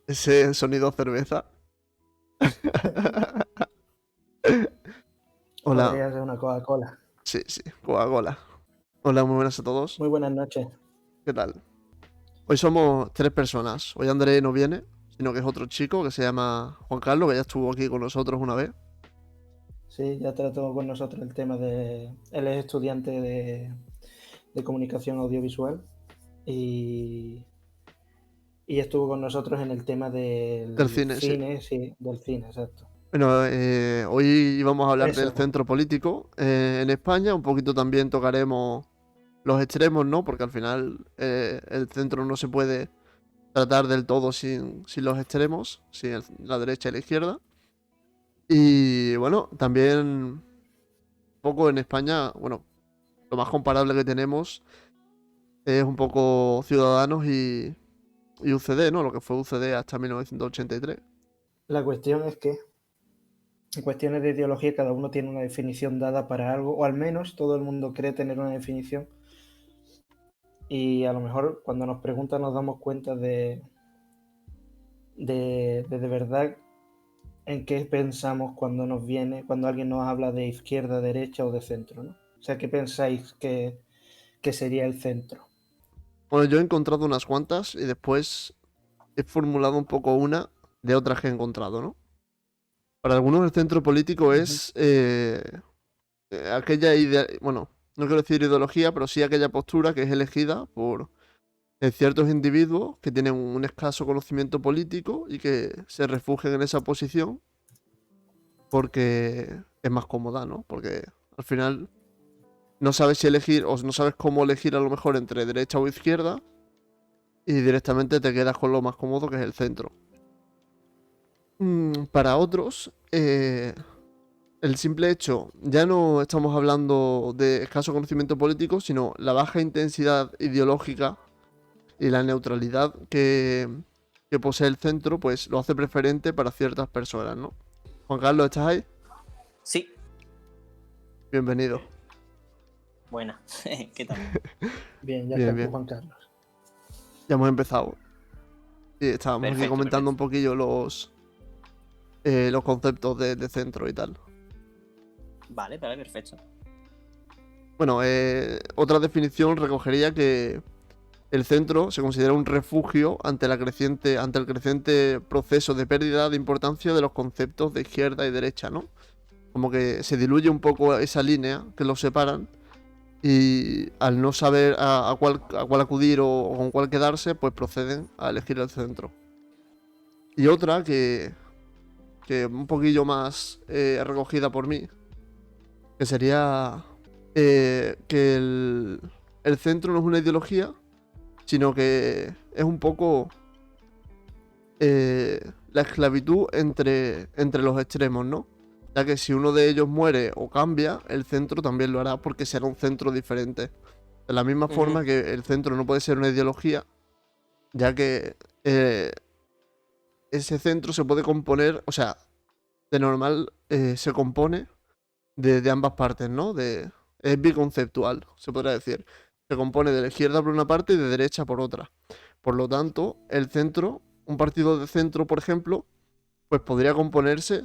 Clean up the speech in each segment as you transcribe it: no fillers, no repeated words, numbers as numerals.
ese sonido cerveza. Hola, Podría ser una Coca-Cola. sí, sí, Coca-Cola. Hola, muy buenas a todos. Muy buenas noches. ¿Qué tal? Hoy somos tres personas. Hoy André no viene, sino que es otro chico que se llama Juan Carlos, que ya estuvo aquí con nosotros una vez. Sí, ya trató con nosotros el tema de... Él es estudiante de comunicación audiovisual y, y estuvo con nosotros en el tema Del del cine, sí. cine, sí, del cine, exacto. Bueno, hoy íbamos a hablar del Eso, centro político en España. Un poquito también tocaremos los extremos, ¿no? Porque al final el centro no se puede tratar del todo sin los extremos, sin la derecha y la izquierda. Y bueno, también un poco en España, bueno, lo más comparable que tenemos es un poco Ciudadanos y UCD, ¿no? Lo que fue UCD hasta 1983. la cuestión es que en cuestiones de ideología cada uno tiene una definición dada para algo, o al menos todo el mundo cree tener una definición y a lo mejor cuando nos preguntan nos damos cuenta de verdad en qué pensamos cuando nos viene, cuando alguien nos habla de izquierda, derecha o de centro, ¿no? O sea, ¿qué pensáis que sería el centro? Bueno, yo he encontrado unas cuantas y después he formulado un poco una de otras que he encontrado, ¿no? Para algunos el centro político Ujú. es aquella idea, bueno, no quiero decir ideología, pero sí aquella postura que es elegida por ciertos individuos que tienen un escaso conocimiento político y que se refugian en esa posición porque es más cómoda, ¿no? Porque al final no sabes si elegir o no sabes cómo elegir a lo mejor entre derecha o izquierda y directamente te quedas con lo más cómodo que es el centro. Para otros, el simple hecho, ya no estamos hablando de escaso conocimiento político, sino la baja intensidad ideológica y la neutralidad que posee el centro, pues lo hace preferente para ciertas personas, ¿no? Juan Carlos, ¿estás ahí? Sí, Bienvenido. buena. ¿Qué tal? Bien, ya está Bien, aquí bien. Juan Carlos. Ya hemos empezado. Sí, estábamos aquí Perfecto, comentando un perfecto. poquillo los conceptos de centro y tal. Vale, vale, perfecto. Bueno, otra definición recogería que el centro se considera un refugio ante el creciente proceso de pérdida de importancia de los conceptos de izquierda y derecha, ¿no? Como que se diluye un poco esa línea que los separan y al no saber a cuál acudir o con cuál quedarse, pues proceden a elegir el centro. Y otra que un poquillo más recogida por mí, que sería que el centro no es una ideología, sino que es un poco la esclavitud entre los extremos, ¿no? Ya que si uno de ellos muere o cambia, el centro también lo hará porque será un centro diferente. De la misma Ujú. forma que el centro no puede ser una ideología, ya que ese centro se puede componer, o sea, de normal se compone de ambas partes, ¿no? Es biconceptual, se podría decir. Se compone de la izquierda por una parte y de derecha por otra. Por lo tanto, el centro, un partido de centro, por ejemplo, pues podría componerse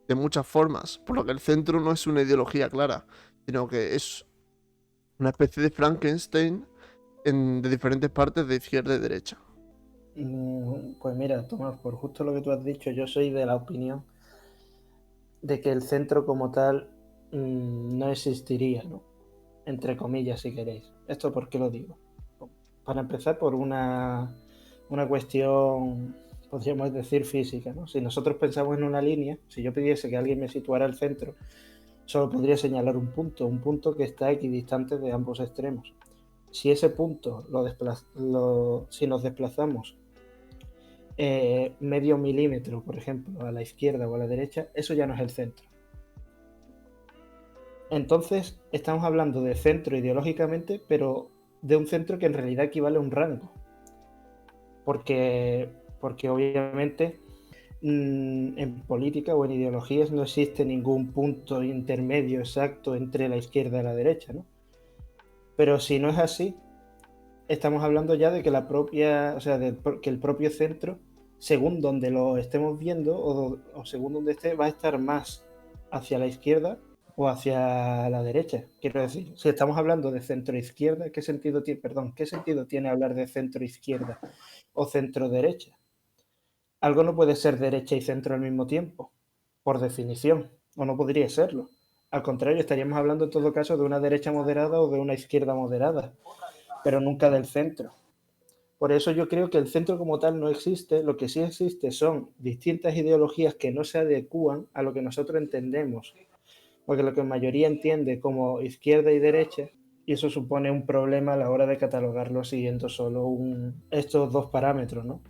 de muchas formas, por lo que el centro no es una ideología clara, sino que es una especie de Frankenstein de diferentes partes de izquierda y derecha. Pues mira, Tomás, por justo lo que tú has dicho, yo soy de la opinión de que el centro como tal no existiría, ¿no? Entre comillas, si queréis. ¿Esto por qué lo digo? Para empezar, por una cuestión, podríamos decir, física, ¿no? Si nosotros pensamos en una línea, si yo pidiese que alguien me situara al centro, solo podría señalar un punto que está equidistante de ambos extremos. Si ese punto si nos desplazamos medio milímetro, por ejemplo, a la izquierda o a la derecha, eso ya no es el centro. Entonces, estamos hablando de centro ideológicamente, pero de un centro que en realidad equivale a un rango. Porque obviamente en política o en ideologías no existe ningún punto intermedio exacto entre la izquierda y la derecha, ¿no? Pero si no es así, estamos hablando ya de que la propia, o sea, que el propio centro, según donde lo estemos viendo o según donde esté, va a estar más hacia la izquierda o hacia la derecha. Quiero decir, si estamos hablando de centro-izquierda, ¿qué sentido tiene, perdón, qué sentido tiene hablar de centro-izquierda o centro-derecha? Algo no puede ser derecha y centro al mismo tiempo, por definición, o no podría serlo. Al contrario, estaríamos hablando en todo caso de una derecha moderada o de una izquierda moderada, pero nunca del centro. Por eso yo creo que el centro como tal no existe. Lo que sí existe son distintas ideologías que no se adecúan a lo que nosotros entendemos, porque lo que la mayoría entiende como izquierda y derecha, y eso supone un problema a la hora de catalogarlo siguiendo solo estos dos parámetros, ¿no?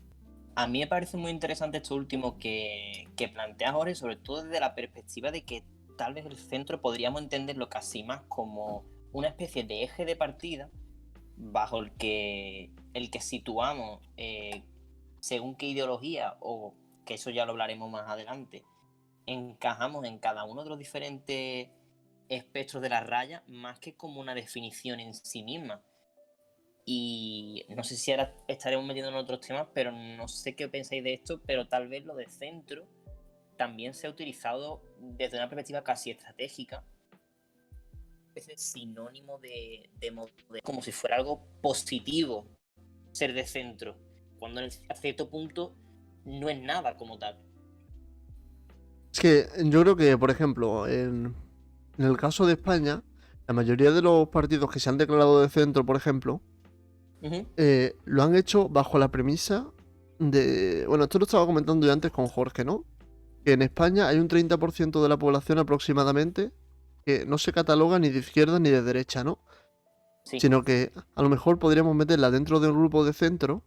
A mí me parece muy interesante esto último que planteas ahora, y sobre todo desde la perspectiva de que tal vez el centro podríamos entenderlo casi más como una especie de eje de partida bajo el que situamos según qué ideología, o que eso ya lo hablaremos más adelante, encajamos en cada uno de los diferentes espectros de la raya, más que como una definición en sí misma. Y no sé si ahora estaremos metiendo en otros temas, pero no sé qué pensáis de esto, pero tal vez lo de centro también se ha utilizado desde una perspectiva casi estratégica, es sinónimo de como si fuera algo positivo ser de centro, cuando a cierto punto no es nada como tal. Es que yo creo que, por ejemplo, en el caso de España, la mayoría de los partidos que se han declarado de centro, por ejemplo, lo han hecho bajo la premisa de... Bueno, esto lo estaba comentando yo antes con Jorge, ¿no? Que en España hay un 30% de la población aproximadamente que no se cataloga ni de izquierda ni de derecha, ¿no? Sí. Sino que a lo mejor podríamos meterla dentro de un grupo de centro,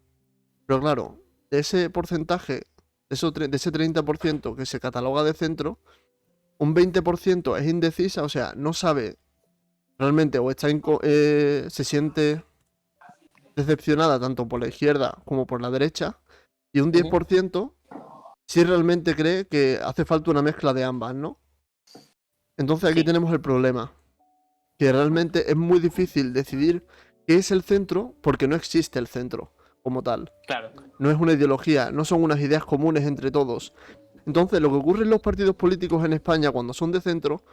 pero claro, de ese porcentaje, de ese 30% que se cataloga de centro, un 20% es indecisa, o sea, no sabe realmente o se siente decepcionada tanto por la izquierda como por la derecha, y un 10% sí realmente cree que hace falta una mezcla de ambas, ¿no? Entonces aquí Sí. tenemos el problema, que realmente es muy difícil decidir qué es el centro porque no existe el centro como tal. Claro. No es una ideología, no son unas ideas comunes entre todos. Entonces lo que ocurre en los partidos políticos en España cuando son de centro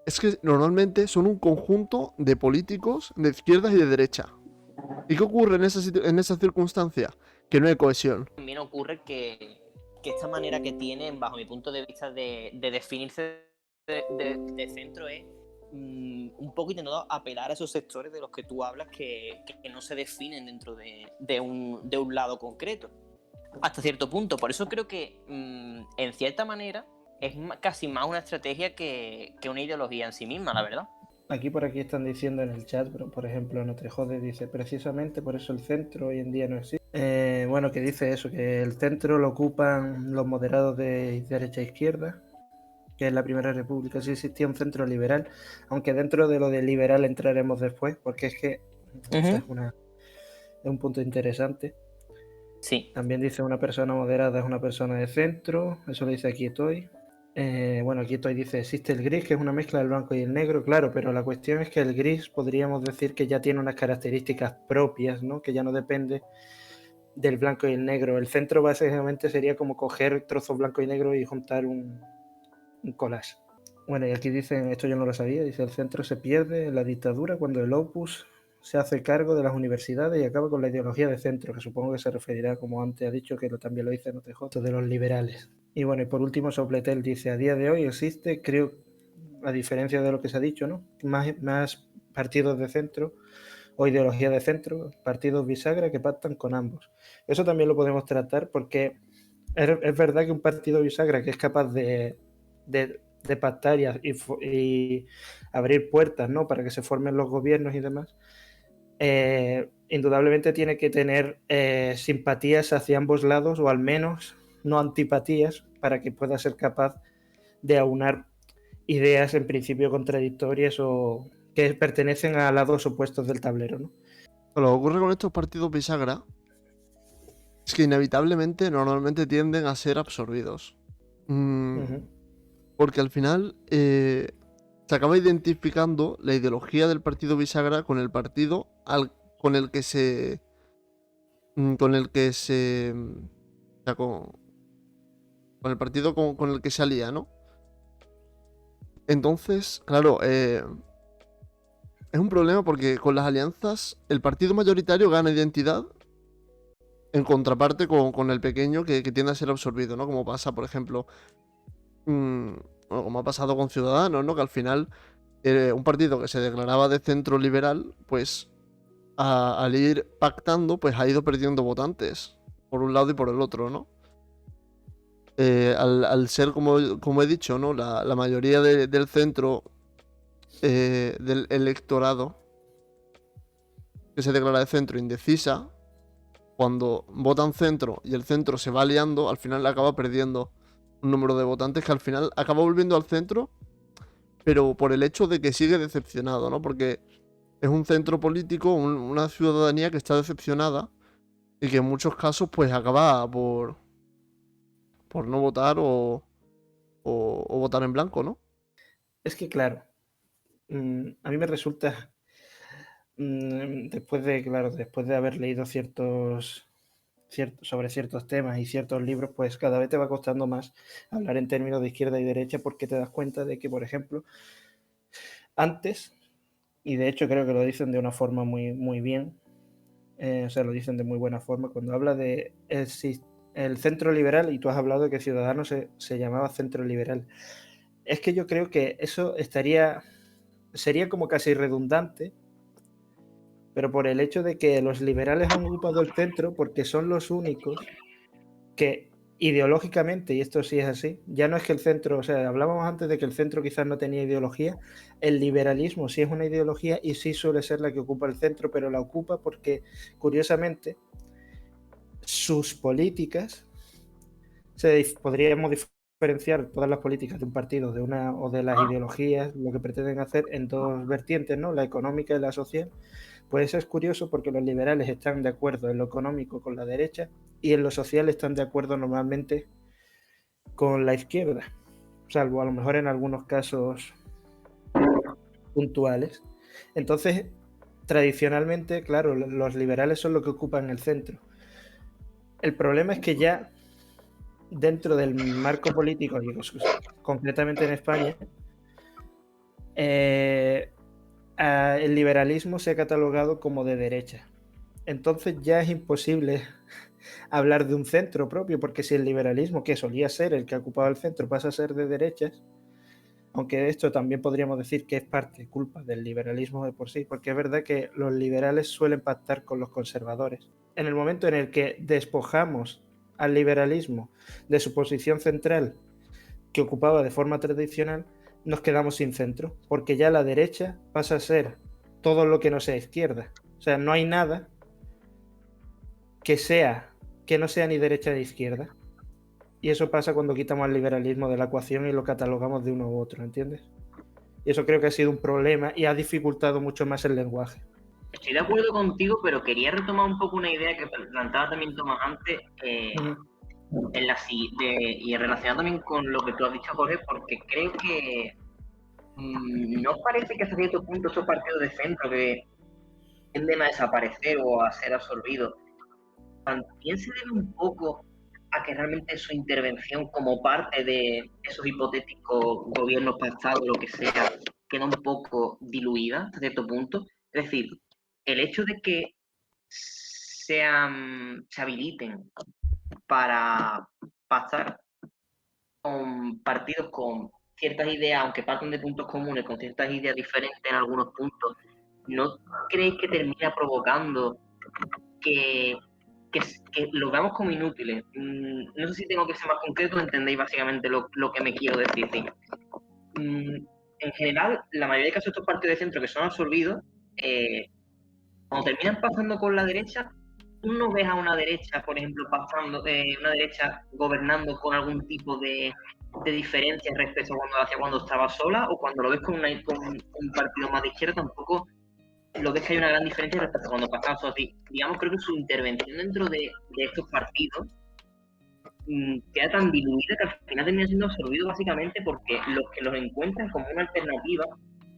es que normalmente son un conjunto de políticos de izquierdas y de derecha. ¿Y qué ocurre en esa circunstancia? Que no hay cohesión. También ocurre que esta manera que tienen, bajo mi punto de vista, de definirse de centro es un poco intentando apelar a esos sectores de los que tú hablas que no se definen dentro de un lado concreto, hasta cierto punto. Por eso creo que, en cierta manera, es casi más una estrategia que una ideología en sí misma, la verdad. Por aquí están diciendo en el chat, pero por ejemplo, No Te Jode dice, precisamente por eso el centro hoy en día no existe. Bueno, que dice eso, que el centro lo ocupan los moderados de derecha e izquierda, que en la Primera República sí existía un centro liberal, aunque dentro de lo de liberal entraremos después, porque es que eso es un punto interesante. Sí. También dice una persona moderada es una persona de centro, eso lo dice aquí estoy. Bueno, aquí estoy dice, existe el gris, que es una mezcla del blanco y el negro, claro, pero la cuestión es que el gris podríamos decir que ya tiene unas características propias, ¿no? Que ya no depende del blanco y el negro. El centro básicamente sería como coger trozos blanco y negro y juntar un collage. Bueno, y aquí dicen, esto yo no lo sabía, dice, el centro se pierde en la dictadura cuando el Opus se hace cargo de las universidades y acaba con la ideología de centro, que supongo que se referirá, como antes ha dicho, que también lo dice NTJ, de los liberales. Y bueno, y por último Sopletel dice, a día de hoy existe, creo, a diferencia de lo que se ha dicho, ¿no? Más partidos de centro o ideología de centro, partidos bisagra que pactan con ambos. Eso también lo podemos tratar porque es verdad que un partido bisagra que es capaz de pactar y abrir puertas, ¿no? Para que se formen los gobiernos y demás, indudablemente tiene que tener simpatías hacia ambos lados, o al menos no antipatías, para que pueda ser capaz de aunar ideas en principio contradictorias o que pertenecen a lados opuestos del tablero, ¿no? Lo que ocurre con estos partidos bisagra es que inevitablemente normalmente tienden a ser absorbidos. Porque al final se acaba identificando la ideología del partido bisagra con el partido con el que se... Con el que se... O sea, con el partido con el que se alía, ¿no? Entonces, claro, es un problema porque con las alianzas el partido mayoritario gana identidad en contraparte con el pequeño que tiende a ser absorbido, ¿no? Como pasa, por ejemplo, bueno, como ha pasado con Ciudadanos, ¿no? Que al final un partido que se declaraba de centro liberal, pues al ir pactando, pues ha ido perdiendo votantes, por un lado y por el otro, ¿no? Al ser, como he dicho, ¿no? La mayoría del centro del electorado que se declara de centro indecisa, cuando votan centro y el centro se va liando, al final acaba perdiendo un número de votantes que al final acaba volviendo al centro, pero por el hecho de que sigue decepcionado, ¿no? Porque es un centro político, una ciudadanía que está decepcionada y que en muchos casos pues acaba por no votar o votar en blanco, ¿no? Es que, claro, a mí me resulta, después de haber leído sobre ciertos temas y ciertos libros, pues cada vez te va costando más hablar en términos de izquierda y derecha porque te das cuenta de que, por ejemplo, antes, y de hecho creo que lo dicen de una forma muy, muy bien, o sea, lo dicen de muy buena forma, cuando habla de el centro liberal, y tú has hablado de que Ciudadanos se llamaba centro liberal. Es que yo creo que eso sería como casi redundante, pero por el hecho de que los liberales han ocupado el centro porque son los únicos que ideológicamente, y esto sí es así, ya no es que el centro, o sea, hablábamos antes de que el centro quizás no tenía ideología, el liberalismo sí es una ideología y sí suele ser la que ocupa el centro, pero la ocupa porque, curiosamente, sus políticas, podríamos diferenciar todas las políticas de un partido de una o de las ideologías, lo que pretenden hacer en dos vertientes, ¿no? La económica y la social. Pues eso es curioso porque los liberales están de acuerdo en lo económico con la derecha y en lo social están de acuerdo normalmente con la izquierda, salvo a lo mejor en algunos casos puntuales. Entonces, tradicionalmente, claro, los liberales son los que ocupan el centro. El problema es que ya dentro del marco político, concretamente en España, el liberalismo se ha catalogado como de derecha. Entonces ya es imposible hablar de un centro propio, porque si el liberalismo, que solía ser el que ocupaba el centro, pasa a ser de derechas, aunque esto también podríamos decir que es parte, culpa del liberalismo de por sí, porque es verdad que los liberales suelen pactar con los conservadores. En el momento en el que despojamos al liberalismo de su posición central que ocupaba de forma tradicional, nos quedamos sin centro, porque ya la derecha pasa a ser todo lo que no sea izquierda. O sea, no hay nada que no sea ni derecha ni izquierda. Y eso pasa cuando quitamos el liberalismo de la ecuación y lo catalogamos de uno u otro, ¿entiendes? Y eso creo que ha sido un problema y ha dificultado mucho más el lenguaje. Estoy de acuerdo contigo, pero quería retomar un poco una idea que planteaba también Tomás antes, y relacionado también con lo que tú has dicho, Jorge, porque creo que no parece que hasta cierto punto esos partidos de centro que tienden a desaparecer o a ser absorbidos, también se debe un poco a que realmente su intervención como parte de esos hipotéticos gobiernos pasados, lo que sea, queda un poco diluida hasta cierto punto. Es decir, el hecho de que se habiliten para pasar con partidos con ciertas ideas, aunque parten de puntos comunes, con ciertas ideas diferentes en algunos puntos, ¿no creéis que termina provocando que lo veamos como inútiles? No sé si tengo que ser más concreto, entendéis básicamente lo que me quiero decir. ¿Sí? En general, la mayoría de casos de estos partidos de centro que son absorbidos, cuando terminan pasando con la derecha, tú no ves a una derecha, por ejemplo, una derecha gobernando con algún tipo de diferencia respecto a cuando estaba sola, o cuando lo ves con un partido más de izquierda, tampoco lo ves que hay una gran diferencia respecto a cuando pasaba sola. Digamos, creo que su intervención dentro de estos partidos queda tan diluida que al final termina siendo absorbido básicamente porque los que los encuentran como una alternativa,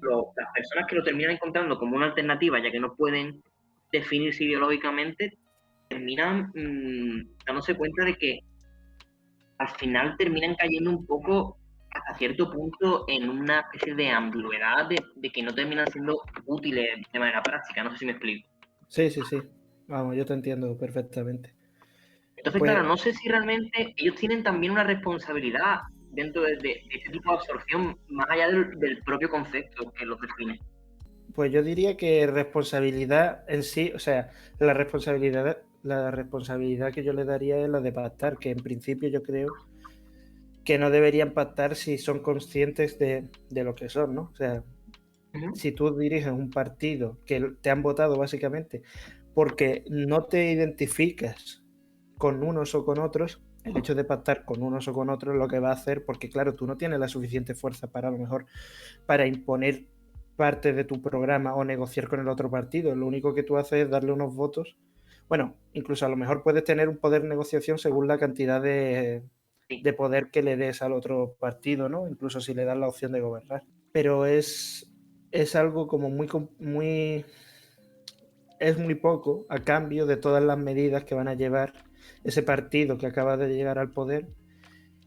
las personas que lo terminan encontrando como una alternativa, ya que no pueden definirse ideológicamente, terminan dándose cuenta de que al final terminan cayendo un poco hasta cierto punto en una especie de ambigüedad de que no terminan siendo útiles de manera práctica. No sé si me explico. Sí, sí, sí. Vamos, yo te entiendo perfectamente. Entonces, Pues, claro, no sé si realmente ellos tienen también una responsabilidad dentro de este tipo de absorción, más allá del propio concepto que los define. pues yo diría que responsabilidad en sí, o sea, la responsabilidad que yo le daría es la de pactar, que en principio yo creo que no deberían pactar si son conscientes de lo que son, ¿no? O sea, Ujú. si tú diriges un partido que te han votado básicamente porque no te identificas con unos o con otros, el hecho de pactar con unos o con otros lo que va a hacer, porque claro, tú no tienes la suficiente fuerza para a lo mejor para imponer parte de tu programa o negociar con el otro partido. Lo único que tú haces es darle unos votos. Bueno, incluso a lo mejor puedes tener un poder de negociación según la cantidad Sí, de poder que le des al otro partido, ¿no? Incluso si le das la opción de gobernar. Pero es algo como muy, es muy poco a cambio de todas las medidas que van a llevar ese partido que acaba de llegar al poder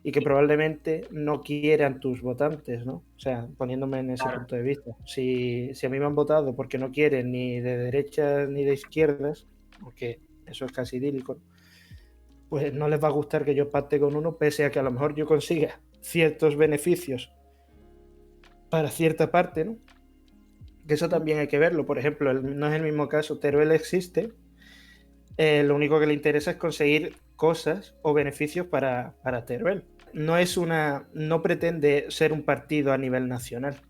y que probablemente no quieran tus votantes, ¿no? O sea, poniéndome en ese claro. punto de vista. Si a mí me han votado porque no quieren ni de derechas ni de izquierdas, porque eso es casi idílico, ¿no? Pues no les va a gustar que yo pacte con uno, pese a que a lo mejor yo consiga ciertos beneficios para cierta parte, ¿no? Que eso también hay que verlo. Por ejemplo, no es el mismo caso, Teruel existe, lo único que le interesa es conseguir cosas o beneficios para Teruel. No pretende ser un partido a nivel nacional.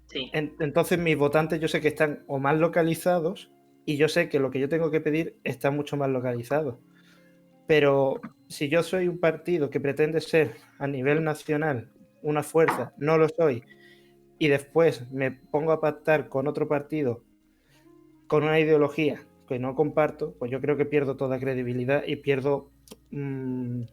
Sí, Entonces mis votantes yo sé que están o más localizados y yo sé que lo que yo tengo que pedir está mucho más localizado. Pero si yo soy un partido que pretende ser a nivel nacional una fuerza, no lo soy, y después me pongo a pactar con otro partido con una ideología que no comparto, pues yo creo que pierdo toda credibilidad y pierdo... no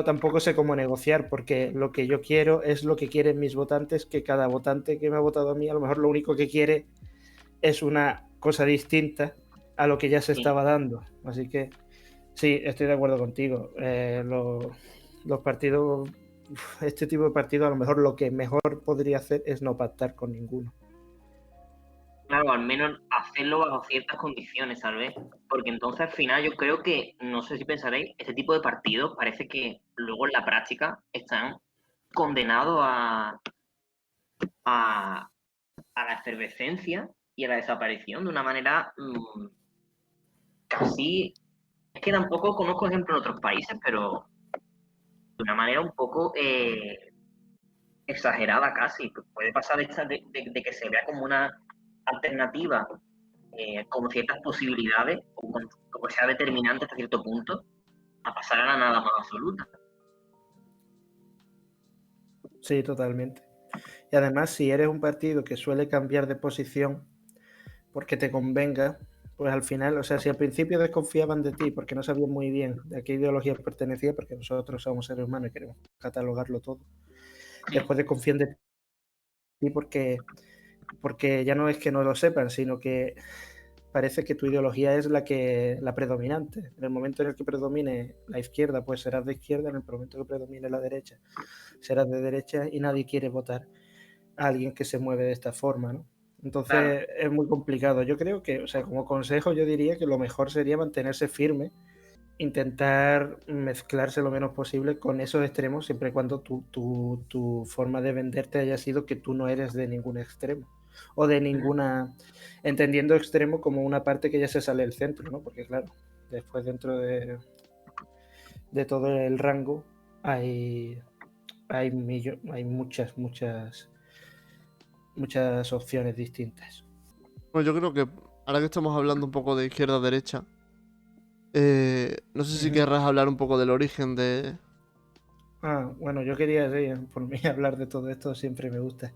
tampoco sé cómo negociar, porque lo que yo quiero es lo que quieren mis votantes, que cada votante que me ha votado a mí a lo mejor lo único que quiere es una cosa distinta a lo que ya se sí. estaba dando. Así que sí, estoy de acuerdo contigo. Los partidos, este tipo de partidos a lo mejor lo que mejor podría hacer es no pactar con ninguno. Claro, al menos hacerlo bajo ciertas condiciones, tal vez. Porque entonces al final yo creo que, no sé si pensaréis, este tipo de partidos parece que luego en la práctica están condenados a, a la efervescencia y a la desaparición de una manera casi... Es que tampoco conozco ejemplos en otros países, pero de una manera un poco exagerada casi. Puede pasar de que se vea como una alternativa con ciertas posibilidades o que sea determinante hasta cierto punto, a pasar a la nada más absoluta. Sí, totalmente. Y además, si eres un partido que suele cambiar de posición porque te convenga, pues al final, o sea, si al principio desconfiaban de ti porque no sabían muy bien de a qué ideología pertenecía, porque nosotros somos seres humanos y queremos catalogarlo todo, después desconfían de ti porque ya no es que no lo sepan, sino que parece que tu ideología es la predominante. En el momento en el que predomine la izquierda, pues serás de izquierda, en el momento que predomine la derecha, serás de derecha y nadie quiere votar a alguien que se mueve de esta forma, ¿no? Claro, Entonces es muy complicado. Yo creo que, o sea, como consejo yo diría que lo mejor sería mantenerse firme, intentar mezclarse lo menos posible con esos extremos, siempre y cuando tu forma de venderte haya sido que tú no eres de ningún extremo o de ninguna, entendiendo extremo como una parte que ya se sale del centro, ¿no? Porque claro, después dentro de todo el rango hay muchas opciones distintas. Bueno, yo creo que ahora que estamos hablando un poco de izquierda a derecha, no sé si Uh-huh. querrás hablar un poco del origen de... Bueno, yo quería, sí, por mí, hablar de todo esto siempre me gusta.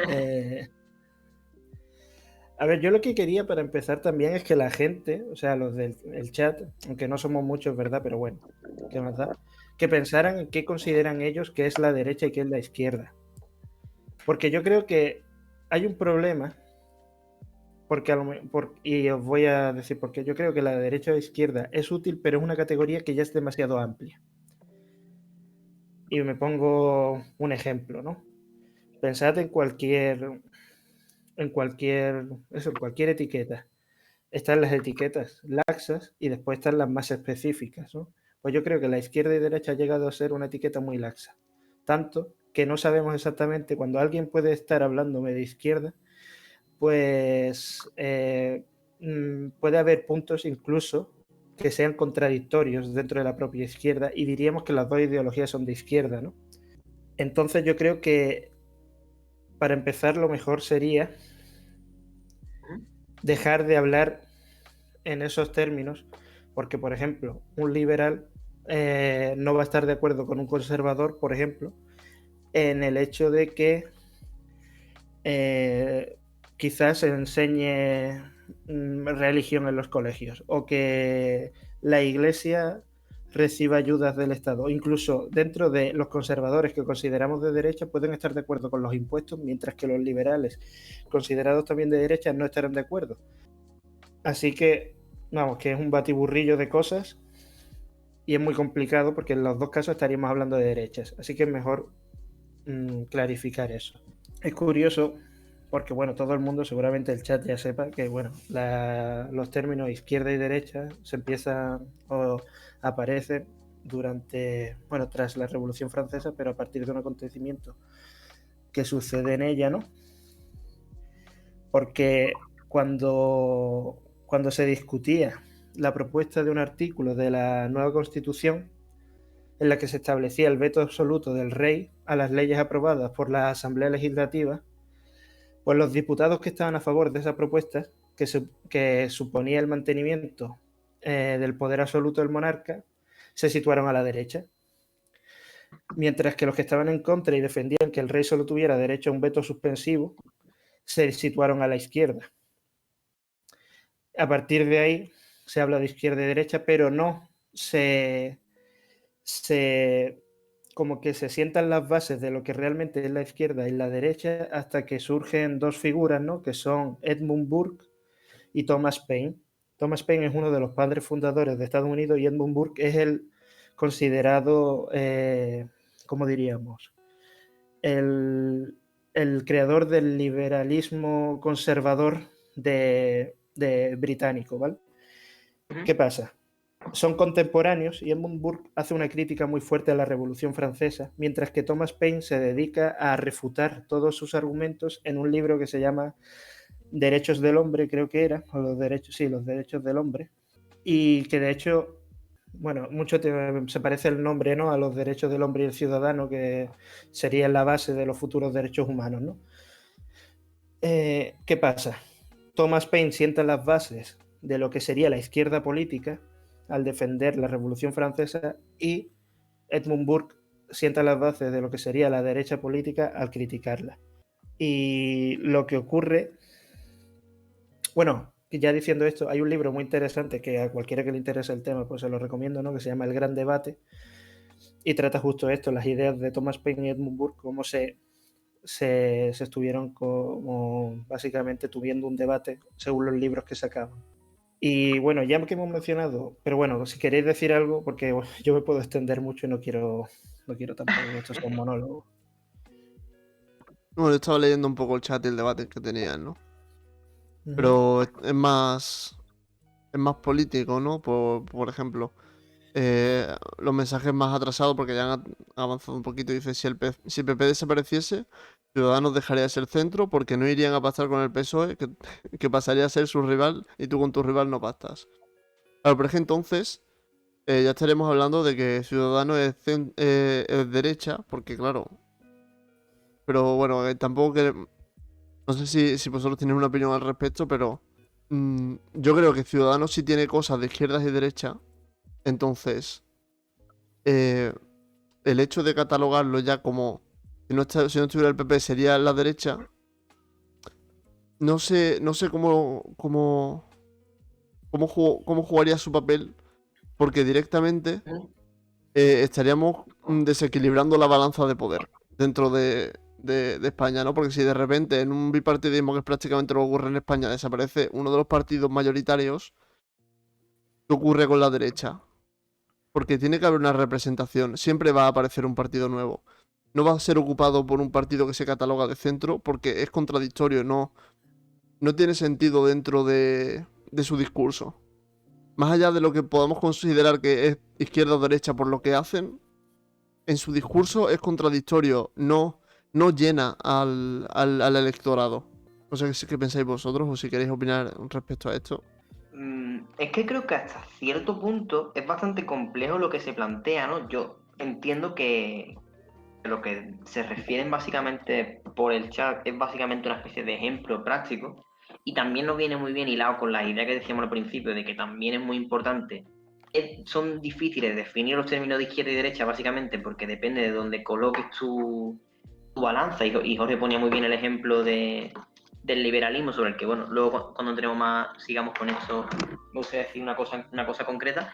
Eh, a ver, yo lo que quería para empezar también es que la gente, o sea, los del el chat, aunque no somos muchos, ¿verdad? Pero bueno, ¿qué más da? Que pensaran en qué consideran ellos que es la derecha y qué es la izquierda. Porque yo creo que hay un problema porque y os voy a decir por qué. Yo creo que la derecha o izquierda es útil, pero es una categoría que ya es demasiado amplia. Y me pongo un ejemplo, ¿no? Pensad en cualquier etiqueta. Están las etiquetas laxas y después están las más específicas, ¿no? Pues yo creo que la izquierda y derecha ha llegado a ser una etiqueta muy laxa. Tanto que no sabemos exactamente cuando alguien puede estar hablándome de izquierda, pues puede haber puntos incluso que sean contradictorios dentro de la propia izquierda y diríamos que las dos ideologías son de izquierda, ¿no? Entonces yo creo que para empezar lo mejor sería dejar de hablar en esos términos, porque por ejemplo un liberal no va a estar de acuerdo con un conservador, por ejemplo, en el hecho de que quizás se enseñe religión en los colegios o que la iglesia reciba ayudas del Estado. Incluso dentro de los conservadores que consideramos de derecha pueden estar de acuerdo con los impuestos, mientras que los liberales, considerados también de derecha, no estarán de acuerdo. Así que, vamos, que es un batiburrillo de cosas y es muy complicado porque en los dos casos estaríamos hablando de derechas. Así que es mejor clarificar eso. Es curioso porque, bueno, todo el mundo, seguramente el chat ya sepa que, bueno, los términos izquierda y derecha se empiezan o aparecen tras la Revolución Francesa, pero a partir de un acontecimiento que sucede en ella, ¿no? Porque cuando se discutía la propuesta de un artículo de la nueva Constitución en la que se establecía el veto absoluto del rey a las leyes aprobadas por la Asamblea Legislativa, pues los diputados que estaban a favor de esa propuesta, que suponía el mantenimiento del poder absoluto del monarca, se situaron a la derecha. Mientras que los que estaban en contra y defendían que el rey solo tuviera derecho a un veto suspensivo, se situaron a la izquierda. A partir de ahí se habla de izquierda y derecha, pero no como que se sientan las bases de lo que realmente es la izquierda y la derecha hasta que surgen dos figuras, ¿no? Que son Edmund Burke y Thomas Paine. Thomas Paine es uno de los padres fundadores de Estados Unidos y Edmund Burke es el considerado, ¿cómo diríamos? El creador del liberalismo conservador de británico, ¿vale? ¿Qué pasa? Son contemporáneos y Edmund Burke hace una crítica muy fuerte a la Revolución Francesa, mientras que Thomas Paine se dedica a refutar todos sus argumentos en un libro que se llama Derechos del Hombre, creo que era, o los derechos del hombre, y que de hecho, bueno, mucho se parece el nombre, ¿no?, a los derechos del hombre y el ciudadano, que serían la base de los futuros derechos humanos, ¿no? ¿Qué pasa? Thomas Paine sienta las bases de lo que sería la izquierda política al defender la Revolución Francesa y Edmund Burke sienta las bases de lo que sería la derecha política al criticarla. Y lo que ocurre, bueno, ya diciendo esto, hay un libro muy interesante que a cualquiera que le interese el tema pues se lo recomiendo, ¿no?, que se llama El Gran Debate, y trata justo esto, las ideas de Thomas Paine y Edmund Burke, cómo se estuvieron como básicamente tuviendo un debate según los libros que sacaban. Y bueno, ya que hemos mencionado, pero bueno, si queréis decir algo, porque yo me puedo extender mucho y no quiero tampoco que esto sea un monólogo. Bueno, estaba leyendo un poco el chat y el debate que tenían, ¿no? Pero es más político, ¿no? Por ejemplo, los mensajes más atrasados, porque ya han avanzado un poquito. Dice, si el PP desapareciese, Ciudadanos dejaría de ser centro porque no irían a pactar con el PSOE, que pasaría a ser su rival y tú con tu rival no pactas. Claro, pero es que entonces ya estaremos hablando de que Ciudadanos es derecha, porque claro. Pero bueno, tampoco que... No sé si vosotros tenéis una opinión al respecto, pero yo creo que Ciudadanos sí tiene cosas de izquierdas y derechas. Entonces, el hecho de catalogarlo ya como si no estuviera el PP sería la derecha. No sé cómo jugaría su papel, porque directamente estaríamos desequilibrando la balanza de poder dentro de de España, ¿no? Porque si de repente en un bipartidismo, que es prácticamente lo que ocurre en España, desaparece uno de los partidos mayoritarios, ¿qué ocurre con la derecha? Porque tiene que haber una representación, siempre va a aparecer un partido nuevo. No va a ser ocupado por un partido que se cataloga de centro porque es contradictorio, no tiene sentido dentro de su discurso. Más allá de lo que podamos considerar que es izquierda o derecha por lo que hacen, en su discurso es contradictorio, no llena al electorado. No sé qué pensáis vosotros o si queréis opinar respecto a esto. Es que creo que hasta cierto punto es bastante complejo lo que se plantea, ¿no? Yo entiendo que lo que se refieren básicamente por el chat es básicamente una especie de ejemplo práctico y también nos viene muy bien hilado con la idea que decíamos al principio de que también es muy importante. Son difíciles definir los términos de izquierda y derecha básicamente porque depende de dónde coloques tu balanza y Jorge ponía muy bien el ejemplo del liberalismo sobre el que, bueno, luego cuando tenemos más, sigamos con eso, me gustaría decir una cosa concreta,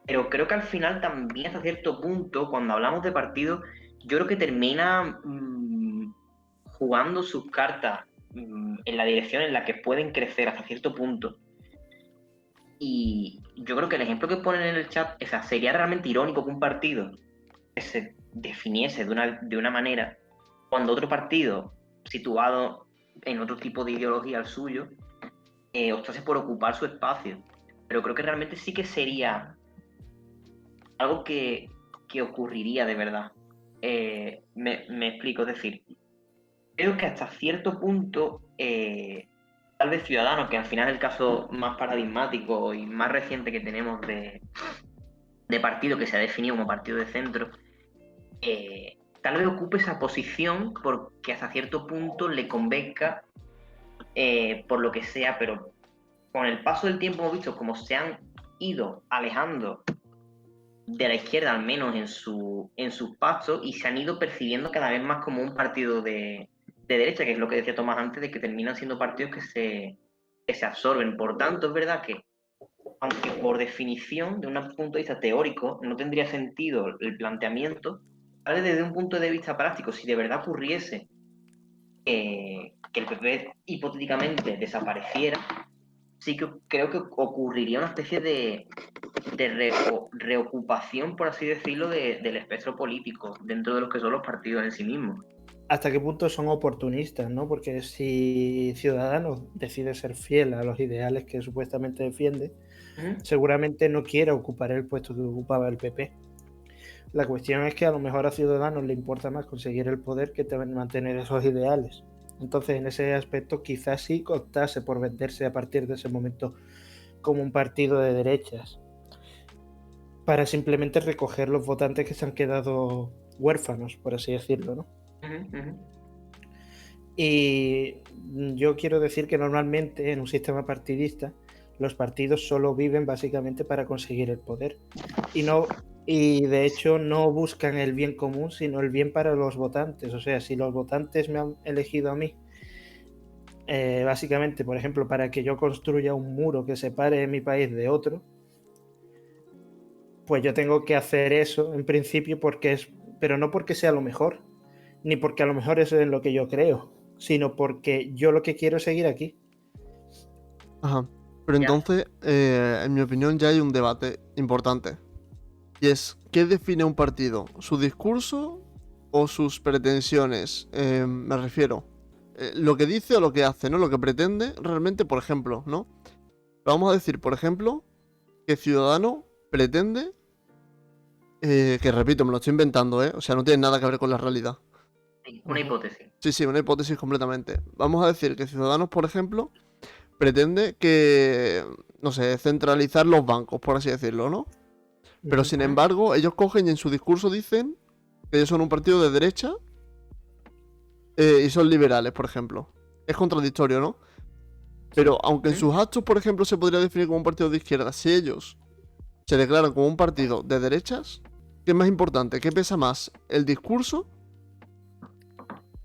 pero creo que al final también hasta cierto punto, cuando hablamos de partidos, yo creo que termina jugando sus cartas en la dirección en la que pueden crecer hasta cierto punto. Y yo creo que el ejemplo que ponen en el chat, o sea, sería realmente irónico que un partido que se definiese de una manera cuando otro partido situado en otro tipo de ideología al suyo optase por ocupar su espacio. Pero creo que realmente sí que sería algo que ocurriría de verdad. Me explico, es decir, creo que hasta cierto punto tal vez Ciudadanos, que al final es el caso más paradigmático y más reciente que tenemos de partido que se ha definido como partido de centro, tal vez ocupe esa posición porque hasta cierto punto le convenga por lo que sea, pero con el paso del tiempo hemos visto cómo se han ido alejando de la izquierda, al menos en sus pasos, y se han ido percibiendo cada vez más como un partido de derecha, que es lo que decía Tomás antes, de que terminan siendo partidos que se absorben. Por tanto, es verdad que, aunque por definición, de un punto de vista teórico, no tendría sentido el planteamiento, tal vez desde un punto de vista práctico, si de verdad ocurriese que el PP hipotéticamente desapareciera, sí que creo que ocurriría una especie de reocupación, por así decirlo, del espectro político dentro de los que son los partidos en sí mismos. ¿Hasta qué punto son oportunistas, no? Porque si Ciudadanos decide ser fiel a los ideales que supuestamente defiende, seguramente no quiera ocupar el puesto que ocupaba el PP. La cuestión es que a lo mejor a Ciudadanos le importa más conseguir el poder que mantener esos ideales. Entonces, en ese aspecto, quizás sí optase por venderse a partir de ese momento como un partido de derechas, para simplemente recoger los votantes que se han quedado huérfanos, por así decirlo, ¿no? Y yo quiero decir que normalmente en un sistema partidista los partidos solo viven básicamente para conseguir el poder y de hecho no buscan el bien común, sino el bien para los votantes. O sea, si los votantes me han elegido a mí, básicamente, por ejemplo, para que yo construya un muro que separe mi país de otro, pues yo tengo que hacer eso en principio pero no porque sea lo mejor, ni porque a lo mejor eso es lo que yo creo, sino porque yo lo que quiero es seguir aquí. Ajá. Pero entonces, en mi opinión, ya hay un debate importante. Y es, ¿qué define un partido? ¿Su discurso o sus pretensiones? Me refiero, lo que dice o lo que hace, ¿no? Lo que pretende realmente, por ejemplo, ¿no? Vamos a decir, por ejemplo, que Ciudadanos pretende, que repito, me lo estoy inventando, o sea, no tiene nada que ver con la realidad. Una hipótesis. Sí, una hipótesis completamente. Vamos a decir que Ciudadanos, por ejemplo, pretende que, no sé, centralizar los bancos, por así decirlo, ¿no? Pero sin embargo, ellos cogen y en su discurso dicen que ellos son un partido de derecha y son liberales, por ejemplo. Es contradictorio, ¿no? Pero aunque en sus actos, por ejemplo, se podría definir como un partido de izquierda, si ellos se declaran como un partido de derechas, ¿qué es más importante? ¿Qué pesa más? ¿El discurso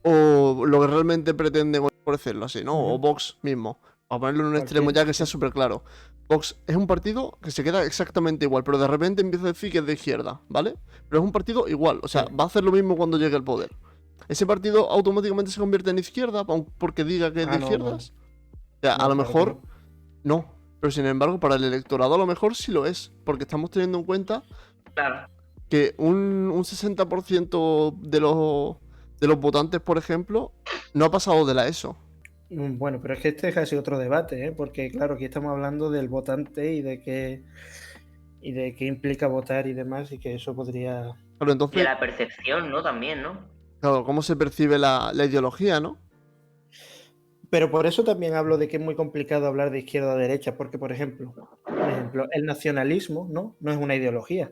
o lo que realmente pretenden, por decirlo así, ¿no? O Vox mismo. A ponerlo en un extremo ya que sea súper claro. Vox es un partido que se queda exactamente igual, pero de repente empieza a decir que es de izquierda, ¿vale? Pero es un partido igual, o sea, va a hacer lo mismo cuando llegue al poder. ¿ese partido automáticamente se convierte en izquierda porque diga que es de No, izquierdas? O sea, a no, lo claro que mejor no. no. Pero sin embargo, para el electorado a lo mejor sí lo es. Porque estamos teniendo en cuenta Claro. que un 60% de los votantes, por ejemplo, no ha pasado de la ESO. Bueno, pero es que este es casi otro debate, ¿eh? Porque claro, aquí estamos hablando del votante y de qué implica votar y demás, y que eso podría... Claro, Y de entonces, la percepción, ¿no? También, ¿no? claro, ¿cómo se percibe la ideología, no? Pero por eso también hablo de que es muy complicado hablar de izquierda o derecha, porque, por ejemplo, un ejemplo, el nacionalismo, ¿no? No es una ideología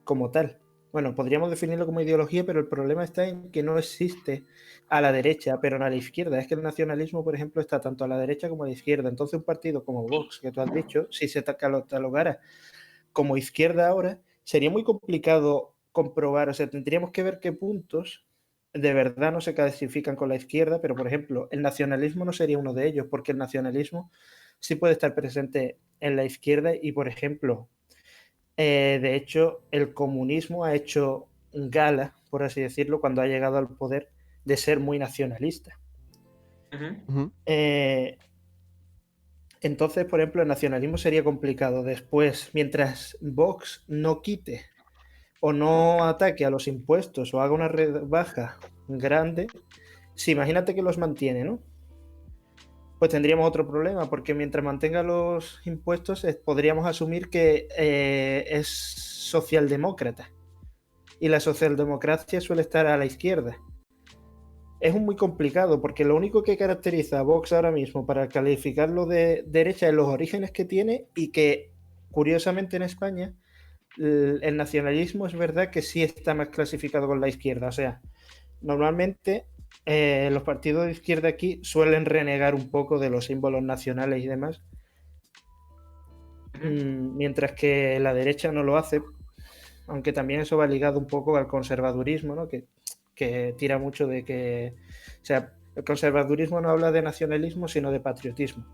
como tal. Bueno, podríamos definirlo como ideología, pero el problema está en que no existe a la derecha, pero no a la izquierda. Es que el nacionalismo, por ejemplo, está tanto a la derecha como a la izquierda. Entonces, un partido como Vox, que tú has dicho, si se catalogara como izquierda ahora, sería muy complicado comprobar, o sea, tendríamos que ver qué puntos de verdad no se clasifican con la izquierda, pero por ejemplo, el nacionalismo no sería uno de ellos, porque el nacionalismo sí puede estar presente en la izquierda y, por ejemplo, de hecho, el comunismo ha hecho gala, por así decirlo, cuando ha llegado al poder, de ser muy nacionalista. Ujú. Ujú. Entonces, por ejemplo, el nacionalismo sería complicado. Después, mientras Vox no quite o no ataque a los impuestos o haga una rebaja grande, si imagínate que los mantiene, ¿no? Pues tendríamos otro problema, porque mientras mantenga los impuestos, podríamos asumir que es socialdemócrata. Y la socialdemocracia suele estar a la izquierda. Es muy complicado, porque lo único que caracteriza a Vox ahora mismo para calificarlo de derecha es los orígenes que tiene y que, curiosamente en España, el nacionalismo es verdad que sí está más clasificado con la izquierda. O sea, normalmente los partidos de izquierda aquí suelen renegar un poco de los símbolos nacionales y demás, mientras que la derecha no lo hace, aunque también eso va ligado un poco al conservadurismo, ¿no? Que tira mucho de que, o sea, el conservadurismo no habla de nacionalismo, sino de patriotismo.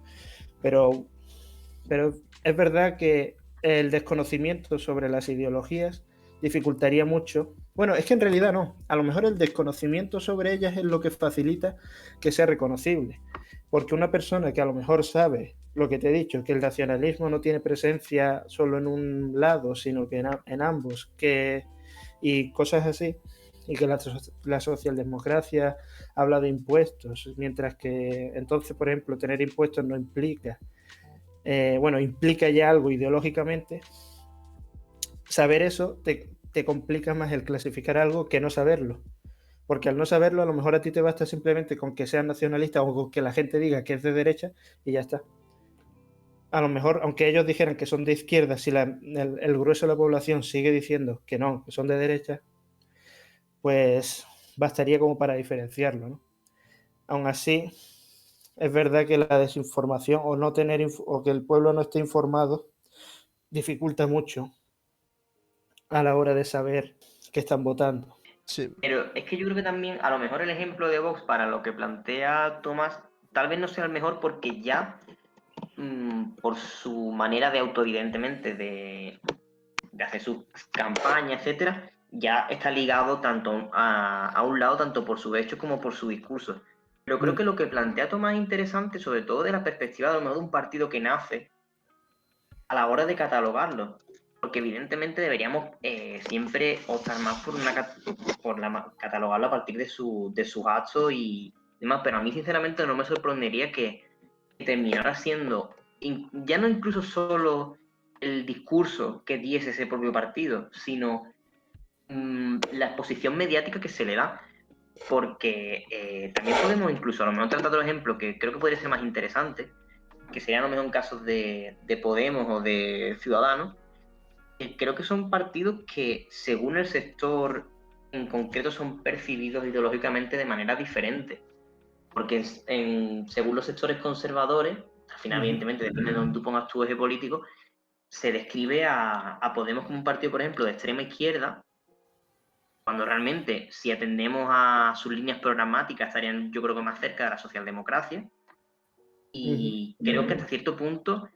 Pero es verdad que el desconocimiento sobre las ideologías dificultaría mucho. Bueno, es que en realidad no. A lo mejor el desconocimiento sobre ellas es lo que facilita que sea reconocible. Porque una persona que a lo mejor sabe lo que te he dicho, que el nacionalismo no tiene presencia solo en un lado, sino que en ambos, y cosas así, y que la socialdemocracia habla de impuestos, mientras que entonces, por ejemplo, tener impuestos no implica implica ya algo ideológicamente, saber eso te complica más el clasificar algo que no saberlo. Porque al no saberlo, a lo mejor a ti te basta simplemente con que seas nacionalista o con que la gente diga que es de derecha y ya está. A lo mejor, aunque ellos dijeran que son de izquierda, si el grueso de la población sigue diciendo que no, que son de derecha, pues bastaría como para diferenciarlo, ¿no? Aún así, es verdad que la desinformación o no tener o que el pueblo no esté informado dificulta mucho a la hora de saber qué están votando. Sí. Pero es que yo creo que también, a lo mejor el ejemplo de Vox para lo que plantea Tomás, tal vez no sea el mejor porque ya, por su manera de evidentemente, de hacer sus campañas, etcétera, ya está ligado tanto a un lado, tanto por sus hechos como por su discurso. Pero creo que lo que plantea Tomás es interesante, sobre todo de la perspectiva de, lo mejor, de un partido que nace a la hora de catalogarlo. Porque evidentemente deberíamos siempre optar más catalogarlo a partir de sus actos y demás. Pero a mí sinceramente no me sorprendería que terminara siendo, ya no incluso solo el discurso que diese ese propio partido, sino la exposición mediática que se le da. Porque también podemos incluso, a lo mejor tratar otro ejemplo que creo que podría ser más interesante, que serían a lo mejor en casos de Podemos o de Ciudadanos, que creo que son partidos que según el sector en concreto son percibidos ideológicamente de manera diferente. Porque según los sectores conservadores, al final evidentemente depende de donde tú pongas tu eje político, se describe a Podemos como un partido, por ejemplo, de extrema izquierda, cuando realmente, si atendemos a sus líneas programáticas, estarían yo creo que más cerca de la socialdemocracia. Y creo que hasta cierto punto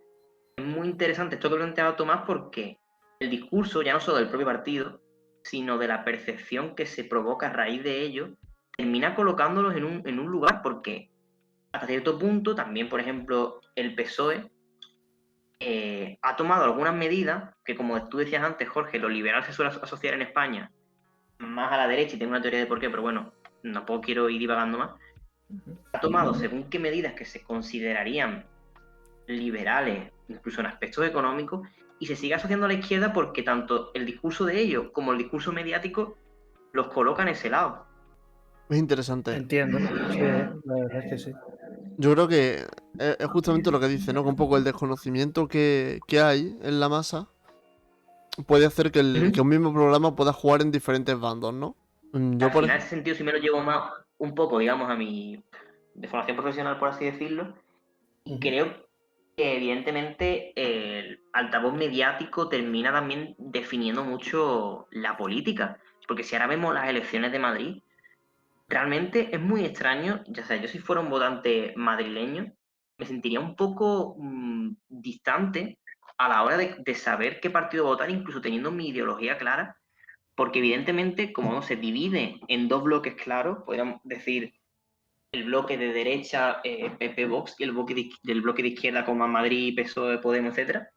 es muy interesante esto que planteaba Tomás, porque el discurso, ya no solo del propio partido, sino de la percepción que se provoca a raíz de ello, termina colocándolos en un lugar, porque hasta cierto punto también, por ejemplo, el PSOE ha tomado algunas medidas que, como tú decías antes, Jorge, lo liberal se suele asociar en España más a la derecha, y tengo una teoría de por qué, pero bueno, tampoco quiero ir divagando más. Ha tomado según qué medidas que se considerarían liberales, incluso en aspectos económicos, y se sigue asociando a la izquierda porque tanto el discurso de ellos como el discurso mediático los coloca en ese lado. Es interesante. Entiendo. Sí, la verdad es que sí. Yo creo que es justamente lo que dice, ¿no? Que un poco el desconocimiento que hay en la masa puede hacer que un mismo programa pueda jugar en diferentes bandos, ¿no? Yo Al por final, ejemplo... ese sentido, sí me lo llevo más un poco, digamos, a mi de formación profesional, por así decirlo, y creo que evidentemente el altavoz mediático termina también definiendo mucho la política, porque si ahora vemos las elecciones de Madrid, realmente es muy extraño, ya sea, yo si fuera un votante madrileño, me sentiría un poco distante a la hora de saber qué partido votar, incluso teniendo mi ideología clara, porque evidentemente, como no se divide en dos bloques claros, podríamos decir el bloque de derecha, PP Vox, y el bloque de izquierda como Madrid, PSOE, Podemos, etcétera.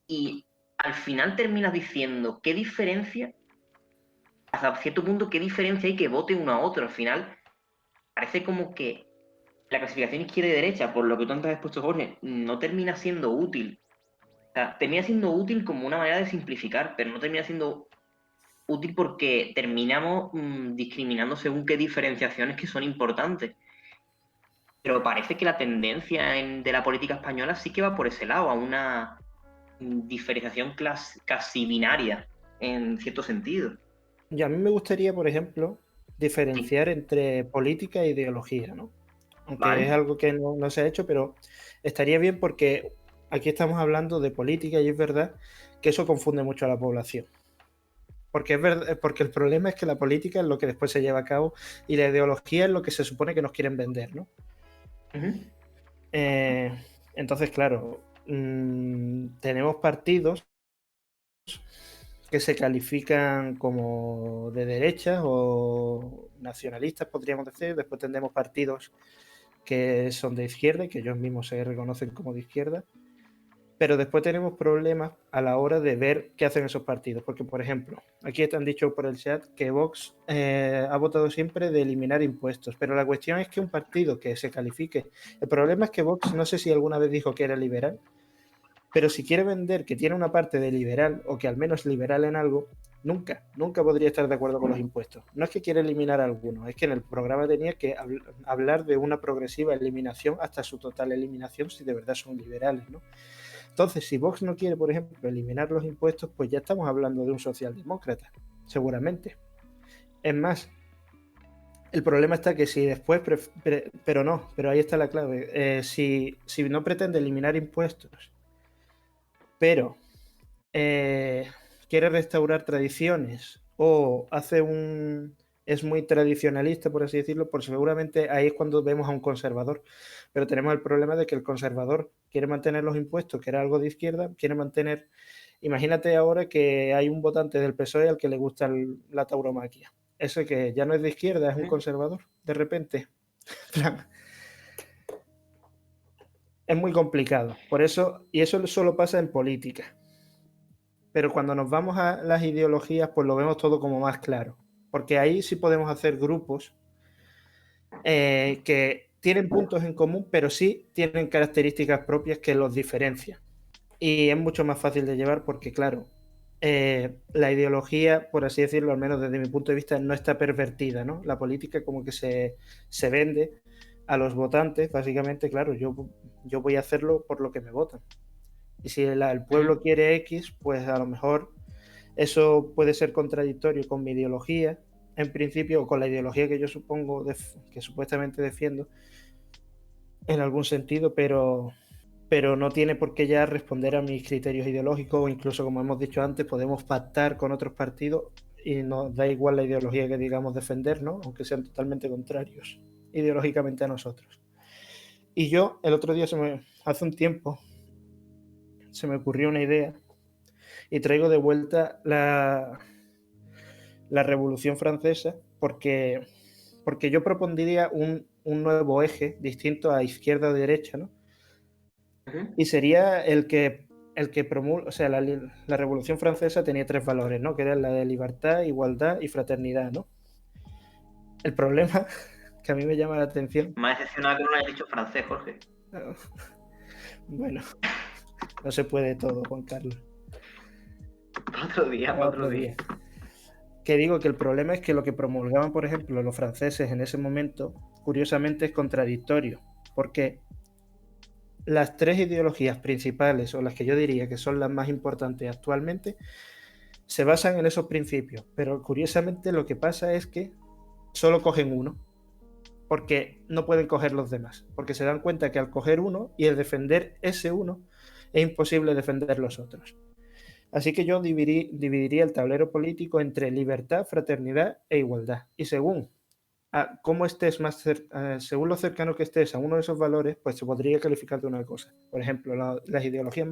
Y al final terminas diciendo qué diferencia, hasta cierto punto, qué diferencia hay que vote uno a otro. Al final parece como que la clasificación izquierda y derecha, por lo que tú antes has expuesto, Jorge, no termina siendo útil. O sea, termina siendo útil como una manera de simplificar, pero no termina siendo útil porque terminamos discriminando según qué diferenciaciones que son importantes. Pero parece que la tendencia de la política española sí que va por ese lado, a una diferenciación casi binaria, en cierto sentido. Y a mí me gustaría, por ejemplo, Sí, diferenciar entre política e ideología, ¿no? Aunque es ¿vale? algo que no se ha hecho, pero estaría bien porque aquí estamos hablando de política y es verdad que eso confunde mucho a la población. Porque es verdad, porque el problema es que la política es lo que después se lleva a cabo y la ideología es lo que se supone que nos quieren vender, ¿no? Ujú. Eh, entonces, claro, tenemos partidos que se califican como de derechas o nacionalistas, podríamos decir. Después tendremos partidos que son de izquierda y que ellos mismos se reconocen como de izquierda. Pero después tenemos problemas a la hora de ver qué hacen esos partidos. Porque, por ejemplo, aquí te han dicho por el chat que Vox ha votado siempre de eliminar impuestos. Pero la cuestión es que un partido que se califique... El problema es que Vox, no sé si alguna vez dijo que era liberal, pero si quiere vender que tiene una parte de liberal o que al menos liberal en algo, nunca podría estar de acuerdo con los impuestos. No es que quiera eliminar algunos, es que en el programa tenía que hablar de una progresiva eliminación hasta su total eliminación si de verdad son liberales, ¿no? Entonces, si Vox no quiere, por ejemplo, eliminar los impuestos, pues ya estamos hablando de un socialdemócrata, seguramente. Es más, el problema está que si después, pero ahí está la clave, si no pretende eliminar impuestos, pero quiere restaurar tradiciones o es muy tradicionalista, por así decirlo, pues seguramente ahí es cuando vemos a un conservador. Pero tenemos el problema de que el conservador quiere mantener los impuestos, que era algo de izquierda, quiere mantener... Imagínate ahora que hay un votante del PSOE al que le gusta la tauromaquia. Eso que ya no es de izquierda, es un conservador, de repente. Es muy complicado. Por eso, y eso solo pasa en política. Pero cuando nos vamos a las ideologías, pues lo vemos todo como más claro. Porque ahí sí podemos hacer grupos que tienen puntos en común, pero sí tienen características propias que los diferencian. Y es mucho más fácil de llevar porque, claro, la ideología, por así decirlo, al menos desde mi punto de vista, no está pervertida, ¿no? La política como que se vende a los votantes, básicamente, claro, yo voy a hacerlo por lo que me votan. Y si el pueblo quiere X, pues a lo mejor eso puede ser contradictorio con mi ideología, en principio, o con la ideología que yo supongo que supuestamente defiendo en algún sentido, pero no tiene por qué ya responder a mis criterios ideológicos o incluso, como hemos dicho antes, podemos pactar con otros partidos y nos da igual la ideología que digamos defender, ¿no? Aunque sean totalmente contrarios ideológicamente a nosotros. Y yo, el otro día, hace un tiempo, se me ocurrió una idea y traigo de vuelta la Revolución Francesa porque porque yo propondría un nuevo eje distinto a izquierda o derecha, ¿no? Y sería el que promulga, o sea, la Revolución Francesa tenía 3 valores, ¿no? Que eran la de libertad, igualdad y fraternidad, ¿no? El problema que a mí me llama la atención... Me ha decepcionado que no lo hayas dicho francés, Jorge. Bueno, no se puede todo, Juan Carlos. Para otro día, para otro día. Que digo que el problema es que lo que promulgaban, por ejemplo, los franceses en ese momento, curiosamente es contradictorio, porque las 3 ideologías principales, o las que yo diría que son las más importantes actualmente, se basan en esos principios, pero curiosamente lo que pasa es que solo cogen uno, porque no pueden coger los demás, porque se dan cuenta que al coger uno y el defender ese uno, es imposible defender los otros. Así que yo dividiría el tablero político entre libertad, fraternidad e igualdad. Y según cómo estés según lo cercano que estés a uno de esos valores, pues se podría calificar de una cosa. Por ejemplo, las ideologías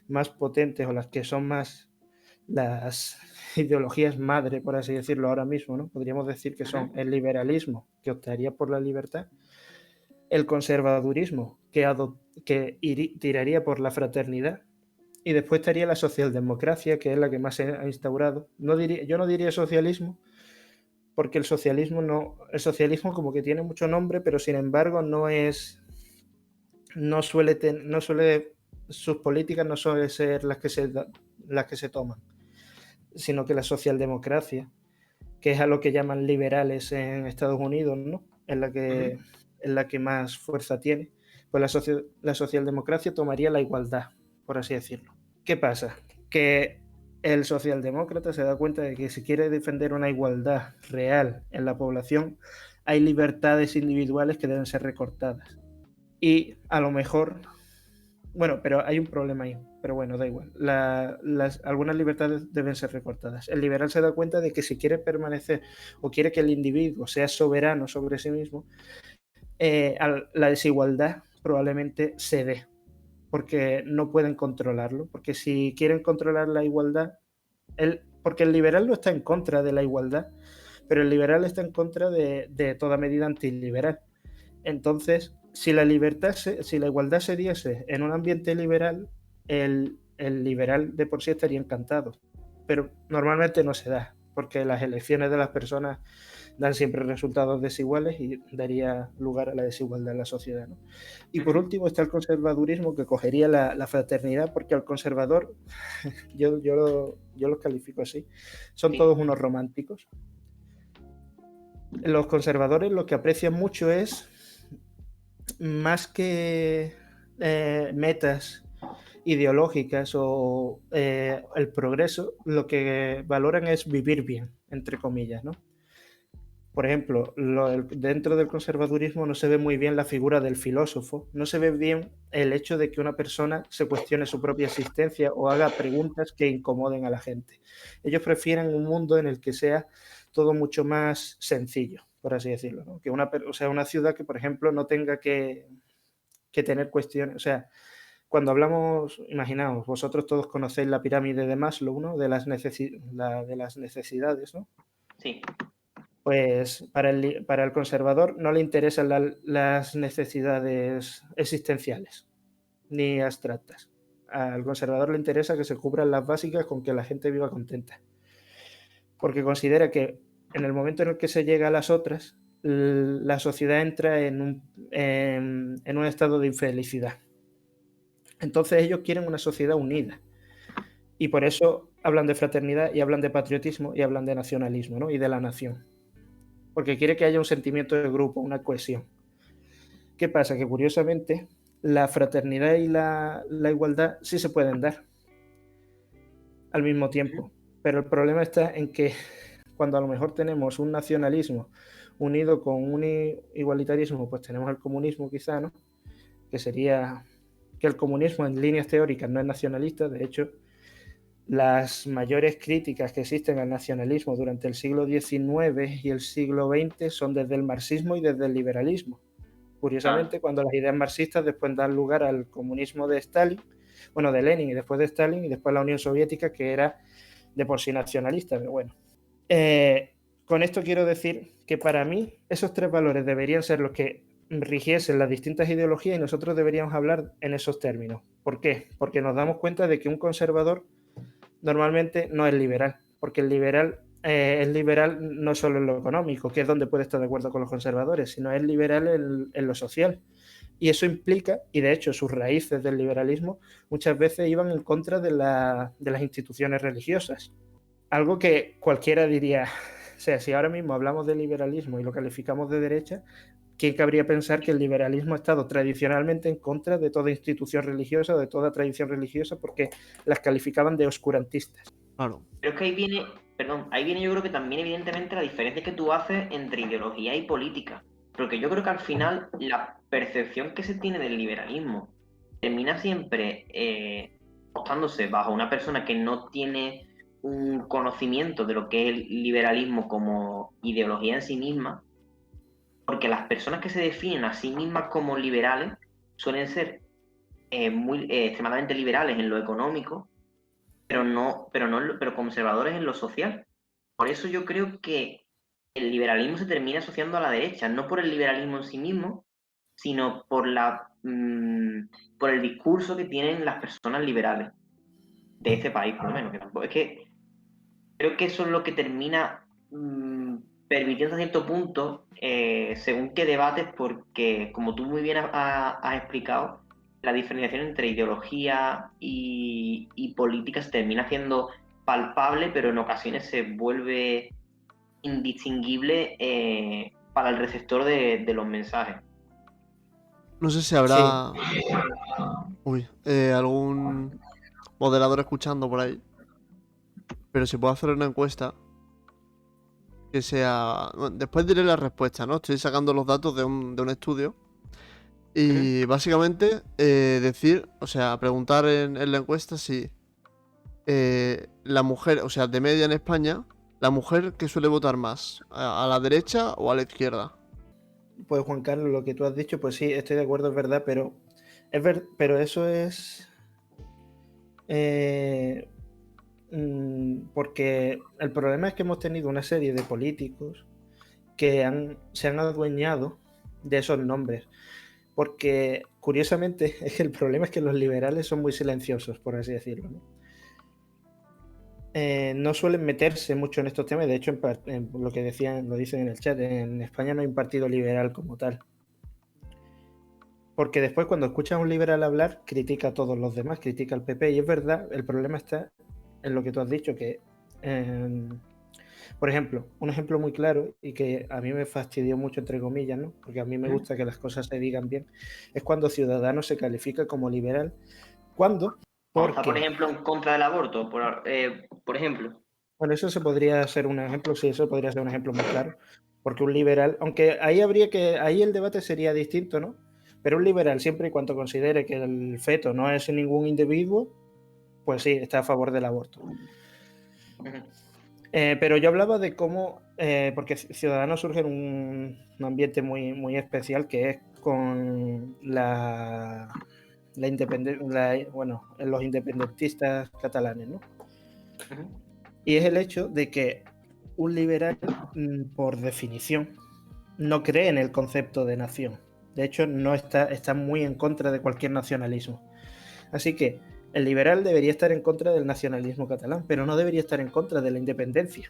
más potentes, o las que son más las ideologías madre, por así decirlo ahora mismo, ¿no? Podríamos decir que son el liberalismo, que optaría por la libertad, el conservadurismo, que tiraría por la fraternidad, y después estaría la socialdemocracia, que es la que más se ha instaurado. Yo no diría socialismo, porque el socialismo como que tiene mucho nombre, pero sin embargo sus políticas no suelen ser las que se toman, sino que la socialdemocracia, que es a lo que llaman liberales en Estados Unidos, ¿no? Es la que más fuerza tiene. Pues la socialdemocracia tomaría la igualdad, por así decirlo. ¿Qué pasa? Que el socialdemócrata se da cuenta de que si quiere defender una igualdad real en la población, hay libertades individuales que deben ser recortadas. Y a lo mejor... Bueno, pero hay un problema ahí. Pero bueno, da igual. Algunas libertades deben ser recortadas. El liberal se da cuenta de que si quiere permanecer o quiere que el individuo sea soberano sobre sí mismo, la desigualdad probablemente se dé, porque no pueden controlarlo. Porque si quieren controlar la igualdad, porque el liberal no está en contra de la igualdad, pero el liberal está en contra de toda medida antiliberal. Entonces, si la igualdad se diese en un ambiente liberal, el liberal de por sí estaría encantado. Pero normalmente no se da, porque las elecciones de las personas dan siempre resultados desiguales y daría lugar a la desigualdad en la sociedad, ¿no? Y por último está el conservadurismo, que cogería la fraternidad, porque al conservador, yo los califico así, son todos unos románticos. Los conservadores lo que aprecian mucho es, más que metas ideológicas o el progreso, lo que valoran es vivir bien, entre comillas, ¿no? Por ejemplo, dentro del conservadurismo no se ve muy bien la figura del filósofo, no se ve bien el hecho de que una persona se cuestione su propia existencia o haga preguntas que incomoden a la gente. Ellos prefieren un mundo en el que sea todo mucho más sencillo, por así decirlo, ¿no? Que una ciudad que, por ejemplo, no tenga que tener cuestiones. O sea, cuando hablamos, imaginaos, vosotros todos conocéis la pirámide de Maslow, ¿no? De las necesidades, ¿no? Sí. Pues para el conservador no le interesan las necesidades existenciales ni abstractas. Al conservador le interesa que se cubran las básicas con que la gente viva contenta. Porque considera que en el momento en el que se llega a las otras, la sociedad entra en un estado de infelicidad. Entonces ellos quieren una sociedad unida. Y por eso hablan de fraternidad y hablan de patriotismo y hablan de nacionalismo, ¿no? Y de la nación. Porque quiere que haya un sentimiento de grupo, una cohesión. ¿Qué pasa? Que curiosamente la fraternidad y la igualdad sí se pueden dar al mismo tiempo, pero el problema está en que cuando a lo mejor tenemos un nacionalismo unido con un igualitarismo, pues tenemos el comunismo quizá, ¿no? Que sería que el comunismo en líneas teóricas no es nacionalista. De hecho, las mayores críticas que existen al nacionalismo durante el siglo XIX y el siglo XX son desde el marxismo y desde el liberalismo. Curiosamente, cuando las ideas marxistas después dan lugar al comunismo de Stalin, bueno, de Lenin y después de Stalin, y después la Unión Soviética, que era de por sí nacionalista, pero bueno. con esto quiero decir que para mí esos 3 valores deberían ser los que rigiesen las distintas ideologías y nosotros deberíamos hablar en esos términos. ¿Por qué? Porque nos damos cuenta de que un conservador normalmente no es liberal, porque el liberal es liberal no solo en lo económico, que es donde puede estar de acuerdo con los conservadores, sino es liberal en lo social. Y eso implica, y de hecho sus raíces del liberalismo muchas veces iban en contra de las instituciones religiosas. Algo que cualquiera diría, o sea, si ahora mismo hablamos de liberalismo y lo calificamos de derecha, ¿quién cabría pensar que el liberalismo ha estado tradicionalmente en contra de toda institución religiosa o de toda tradición religiosa porque las calificaban de oscurantistas? Claro. Pero es que ahí viene yo creo que también evidentemente la diferencia que tú haces entre ideología y política. Porque yo creo que al final la percepción que se tiene del liberalismo termina siempre optándose bajo una persona que no tiene un conocimiento de lo que es el liberalismo como ideología en sí misma, porque las personas que se definen a sí mismas como liberales suelen ser extremadamente liberales en lo económico, pero conservadores en lo social. Por eso yo creo que el liberalismo se termina asociando a la derecha, no por el liberalismo en sí mismo, sino por el discurso que tienen las personas liberales de este país, por lo menos. Que tampoco, es que creo que eso es lo que termina permitiendo a cierto punto, según qué debates, porque como tú muy bien has explicado, la diferenciación entre ideología y política se termina haciendo palpable, pero en ocasiones se vuelve indistinguible para el receptor de los mensajes. No sé si Sí, habrá algún moderador escuchando por ahí, pero si puedo hacer una encuesta que sea... Bueno, después diré la respuesta, ¿no? Estoy sacando los datos de un estudio. Y básicamente decir, o sea, preguntar en la encuesta si la mujer, o sea, de media en España, la mujer que suele votar más, a la derecha o a la izquierda. pues Juan Carlos, lo que tú has dicho, pues sí, estoy de acuerdo, es verdad, pero eso es porque el problema es que hemos tenido una serie de políticos que se han adueñado de esos nombres. Porque, curiosamente, es que el problema es que los liberales son muy silenciosos, por así decirlo, ¿no? No suelen meterse mucho en estos temas. De hecho, en lo que decían, lo dicen en el chat, en España no hay un partido liberal como tal. Porque después, cuando escuchas a un liberal hablar, critica a todos los demás, critica al PP. Y es verdad, el problema está en lo que tú has dicho, que por ejemplo, un ejemplo muy claro y que a mí me fastidió mucho, entre comillas, ¿no? Porque a mí me gusta que las cosas se digan bien, es cuando Ciudadanos se califica como liberal. ¿Cuándo? Vamos a, por Porque, ejemplo, en contra del aborto, por ejemplo. bueno, eso se podría ser un ejemplo, sí, eso podría ser un ejemplo muy claro. Porque un liberal, aunque ahí el debate sería distinto, ¿no? Pero un liberal, siempre y cuando considere que el feto no es ningún individuo, pues sí, está a favor del aborto. Pero yo hablaba de cómo, porque Ciudadanos surge en un ambiente muy, muy especial que es con los independentistas catalanes, ¿no? Y es el hecho de que un liberal, por definición, no cree en el concepto de nación. De hecho, está muy en contra de cualquier nacionalismo. Así que el liberal debería estar en contra del nacionalismo catalán, pero no debería estar en contra de la independencia.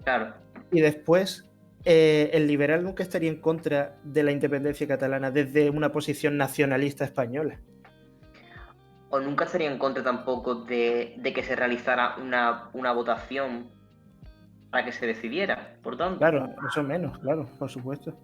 Claro. Y después, el liberal nunca estaría en contra de la independencia catalana desde una posición nacionalista española. O nunca estaría en contra tampoco de que se realizara una votación para que se decidiera, por tanto. Claro, eso menos, claro, por supuesto.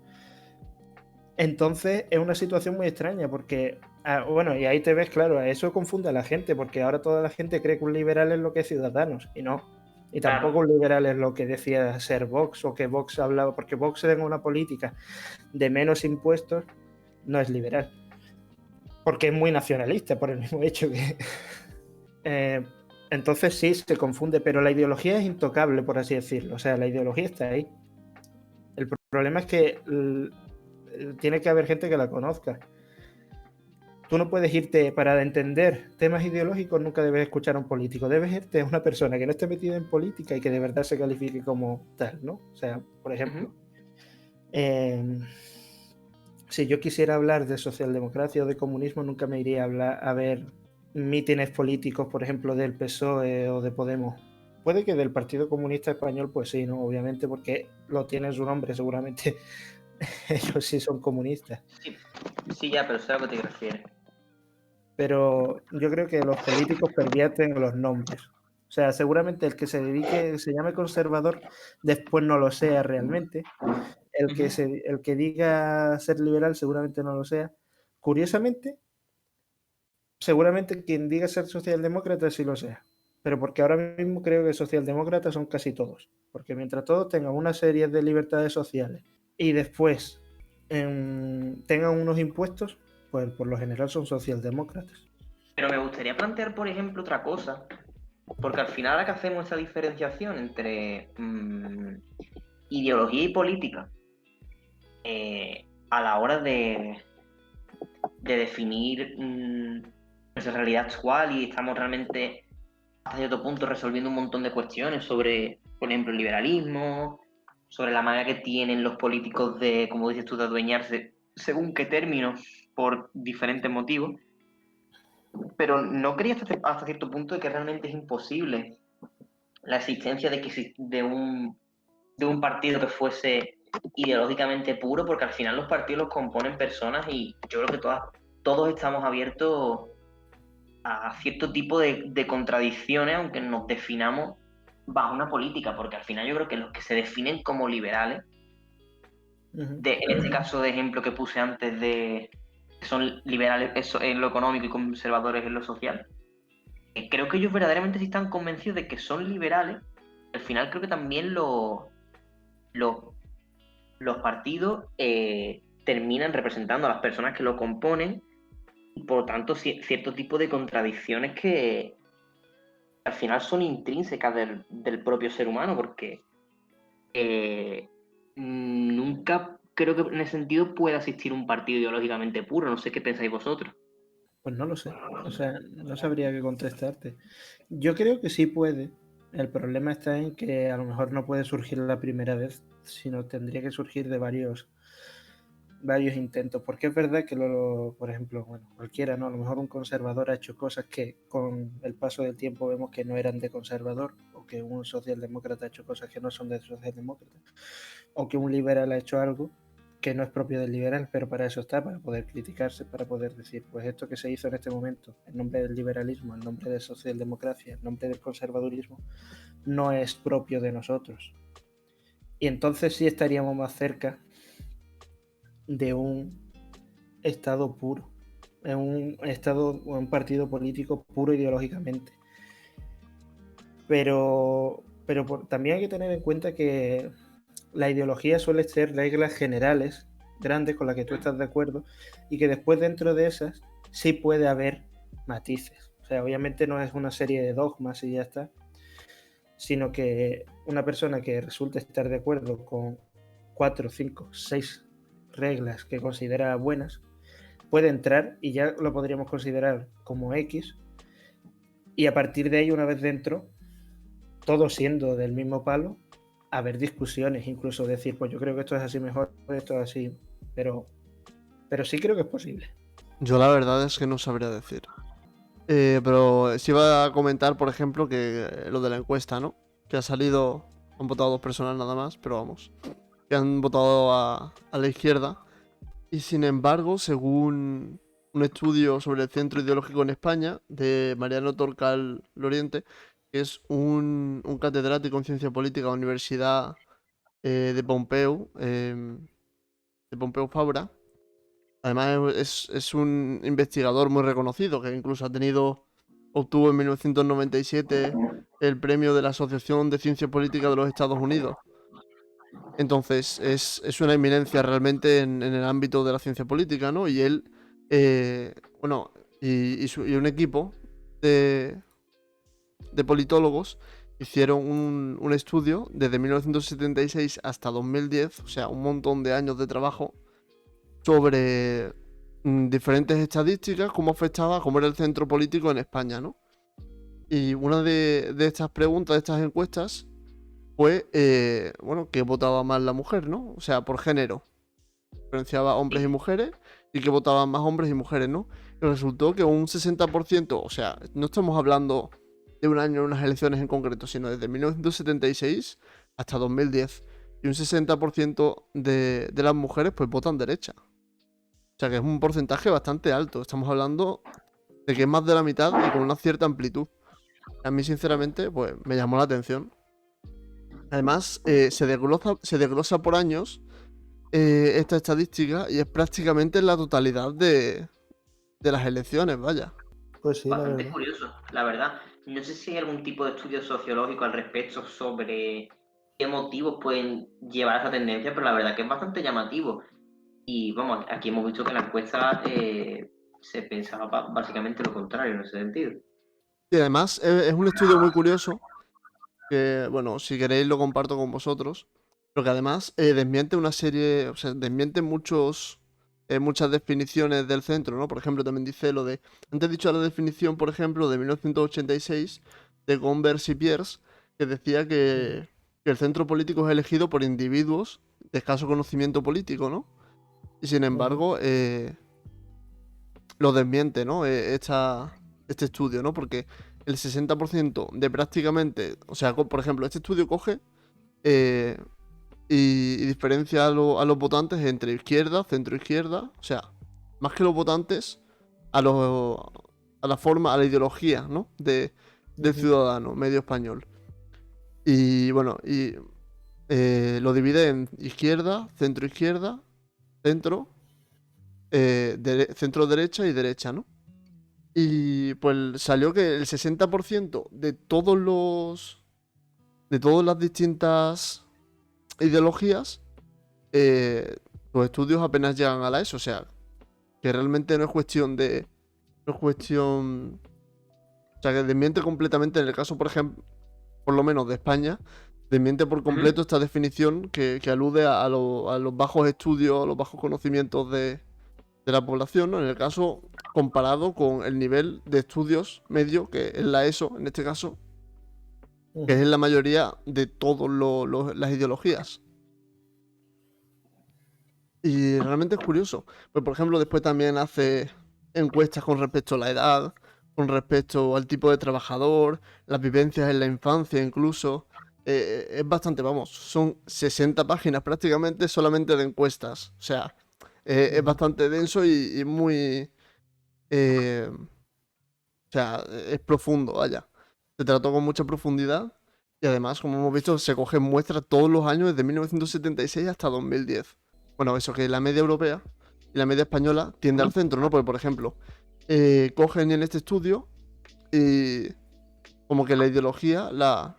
Entonces es una situación muy extraña porque, bueno, y ahí te ves, claro, eso confunde a la gente porque ahora toda la gente cree que un liberal es lo que es Ciudadanos y no. Y tampoco un liberal es lo que decía ser Vox o que Vox hablaba, porque Vox tenga una política de menos impuestos, no es liberal. Porque es muy nacionalista por el mismo hecho que... entonces sí, se confunde, pero la ideología es intocable, por así decirlo. O sea, la ideología está ahí. El problema es que tiene que haber gente que la conozca. tú no puedes irte para entender temas ideológicos, nunca debes escuchar a un político, debes irte a una persona que no esté metida en política y que de verdad se califique como tal, ¿no? O sea, por ejemplo, si yo quisiera hablar de socialdemocracia o de comunismo, nunca me iría a ver mítines políticos, por ejemplo, del PSOE o de Podemos. Puede que del Partido Comunista Español, pues sí, ¿no? Obviamente, porque lo tiene su nombre, seguramente ellos sí son comunistas. Sí, ya, pero sé a lo que te refieres. Pero yo creo que los políticos pervierten los nombres. O sea, seguramente el que se llame conservador, después no lo sea realmente. El que diga ser liberal seguramente no lo sea. Curiosamente, seguramente quien diga ser socialdemócrata sí lo sea. Pero porque ahora mismo creo que socialdemócratas son casi todos. Porque mientras todos tengan una serie de libertades sociales y después tengan unos impuestos, pues por lo general son socialdemócratas. Pero me gustaría plantear, por ejemplo, otra cosa, porque al final ahora que hacemos esa diferenciación entre ideología y política, a la hora de definir nuestra realidad actual, y estamos realmente hasta cierto punto resolviendo un montón de cuestiones sobre, por ejemplo, el liberalismo, sobre la manera que tienen los políticos de, como dices tú, de adueñarse según qué términos, por diferentes motivos. Pero no creía hasta cierto punto de que realmente es imposible la existencia de un partido que fuese ideológicamente puro, porque al final los partidos los componen personas y yo creo que todos estamos abiertos a cierto tipo de contradicciones, aunque nos definamos bajo una política, porque al final yo creo que los que se definen como liberales, en este caso de ejemplo que puse antes de que son liberales en lo económico y conservadores en lo social, creo que ellos verdaderamente sí están convencidos de que son liberales. Al final creo que también los partidos terminan representando a las personas que lo componen y por lo tanto cierto tipo de contradicciones que al final son intrínsecas del propio ser humano, porque nunca creo que en ese sentido pueda existir un partido ideológicamente puro. No sé qué pensáis vosotros. Pues no lo sé, o sea, no sabría qué contestarte. Yo creo que sí puede. El problema está en que a lo mejor no puede surgir la primera vez, sino tendría que surgir de varios intentos. Porque es verdad que, por ejemplo, bueno, cualquiera, ¿no? A lo mejor un conservador ha hecho cosas que con el paso del tiempo vemos que no eran de conservador, o que un socialdemócrata ha hecho cosas que no son de socialdemócrata, o que un liberal ha hecho algo que no es propio del liberal, pero para eso está, para poder criticarse, para poder decir, pues esto que se hizo en este momento, en nombre del liberalismo, en nombre de socialdemocracia, en nombre del conservadurismo, no es propio de nosotros. Y entonces sí estaríamos más cerca de un Estado puro, en un Estado o un partido político puro ideológicamente. Pero también hay que tener en cuenta que la ideología suele ser reglas generales, grandes, con las que tú estás de acuerdo, y que después dentro de esas sí puede haber matices. O sea, obviamente no es una serie de dogmas y ya está, sino que una persona que resulte estar de acuerdo con 4, 5, 6 reglas que considera buenas, puede entrar y ya lo podríamos considerar como X, y a partir de ahí, una vez dentro, todos siendo del mismo palo, haber discusiones, incluso decir, pues yo creo que esto es así mejor, esto es así, pero sí creo que es posible. Yo la verdad es que no sabría decir. Pero sí iba a comentar, por ejemplo, que lo de la encuesta, ¿no? Que ha salido, han votado 2 personas nada más, pero vamos, que han votado a la izquierda. Y sin embargo, según un estudio sobre el centro ideológico en España, de Mariano Torcal Loriente, que es un catedrático en ciencia política de la Universidad de Pompeu Fabra. Además es un investigador muy reconocido, que incluso obtuvo en 1997 el premio de la Asociación de Ciencia Política de los Estados Unidos. Entonces es una eminencia realmente en el ámbito de la ciencia política, ¿no? Y él, bueno, y un equipo de politólogos hicieron un estudio desde 1976 hasta 2010, o sea, un montón de años de trabajo sobre diferentes estadísticas, cómo afectaba, cómo era el centro político en España, ¿no? Y una de estas preguntas, de estas encuestas, fue, bueno, que votaba más la mujer, ¿no? O sea, por género. Diferenciaba hombres y mujeres y que votaban más hombres y mujeres, ¿no? Y resultó que un 60%, o sea, no estamos hablando de un año en unas elecciones en concreto, sino desde 1976 hasta 2010. Y un 60% de las mujeres pues votan derecha. O sea que es un porcentaje bastante alto. Estamos hablando de que es más de la mitad y con una cierta amplitud. A mí, sinceramente, pues me llamó la atención. Además, se desglosa por años esta estadística y es prácticamente la totalidad de las elecciones, vaya. Pues sí, la Bastante verdad. curioso, la verdad. No sé si hay algún tipo de estudio sociológico al respecto sobre qué motivos pueden llevar a esa tendencia, pero la verdad que es bastante llamativo. Y vamos, aquí hemos visto que en la encuesta se pensaba básicamente lo contrario en ese sentido. Y además es un estudio muy curioso que, bueno, si queréis lo comparto con vosotros, pero que además desmiente una serie, o sea, desmiente muchas definiciones del centro, ¿no? Por ejemplo, también dice lo de, antes he dicho la definición, por ejemplo, de 1986 de Converse y Pierce, que decía que el centro político es elegido por individuos de escaso conocimiento político, ¿no? Y sin embargo, lo desmiente, ¿no? Este estudio, ¿no? Porque el 60% de prácticamente, o sea, por ejemplo, este estudio coge eh, y diferencia a los votantes entre izquierda, centro izquierda, o sea, más que los votantes, a la forma, a la ideología, ¿no? Del ciudadano medio español. Y bueno, y lo divide en izquierda, centro izquierda, centro, centro derecha y derecha, ¿no? Y pues salió que el 60% de todas las distintas ideologías, los estudios apenas llegan a la ESO. O sea, que realmente no es cuestión de. No es cuestión. O sea, que desmiente completamente, en el caso, por ejemplo, por lo menos de España, desmiente por completo esta definición que alude a los bajos estudios, a los bajos conocimientos de la población, ¿no? En el caso comparado con el nivel de estudios medio, que es la ESO, en este caso, que es la mayoría de todas las ideologías. Y realmente es curioso. Pues, por ejemplo, después también hace encuestas con respecto a la edad, con respecto al tipo de trabajador, las vivencias en la infancia incluso. Es bastante, vamos, son 60 páginas prácticamente solamente de encuestas. O sea, es bastante denso y muy... o sea, es profundo, vaya. Se trató con mucha profundidad y además, como hemos visto, se cogen muestras todos los años desde 1976 hasta 2010. Bueno, eso que la media europea y la media española tiende al centro, ¿no? Porque, por ejemplo, cogen en este estudio y como que la ideología la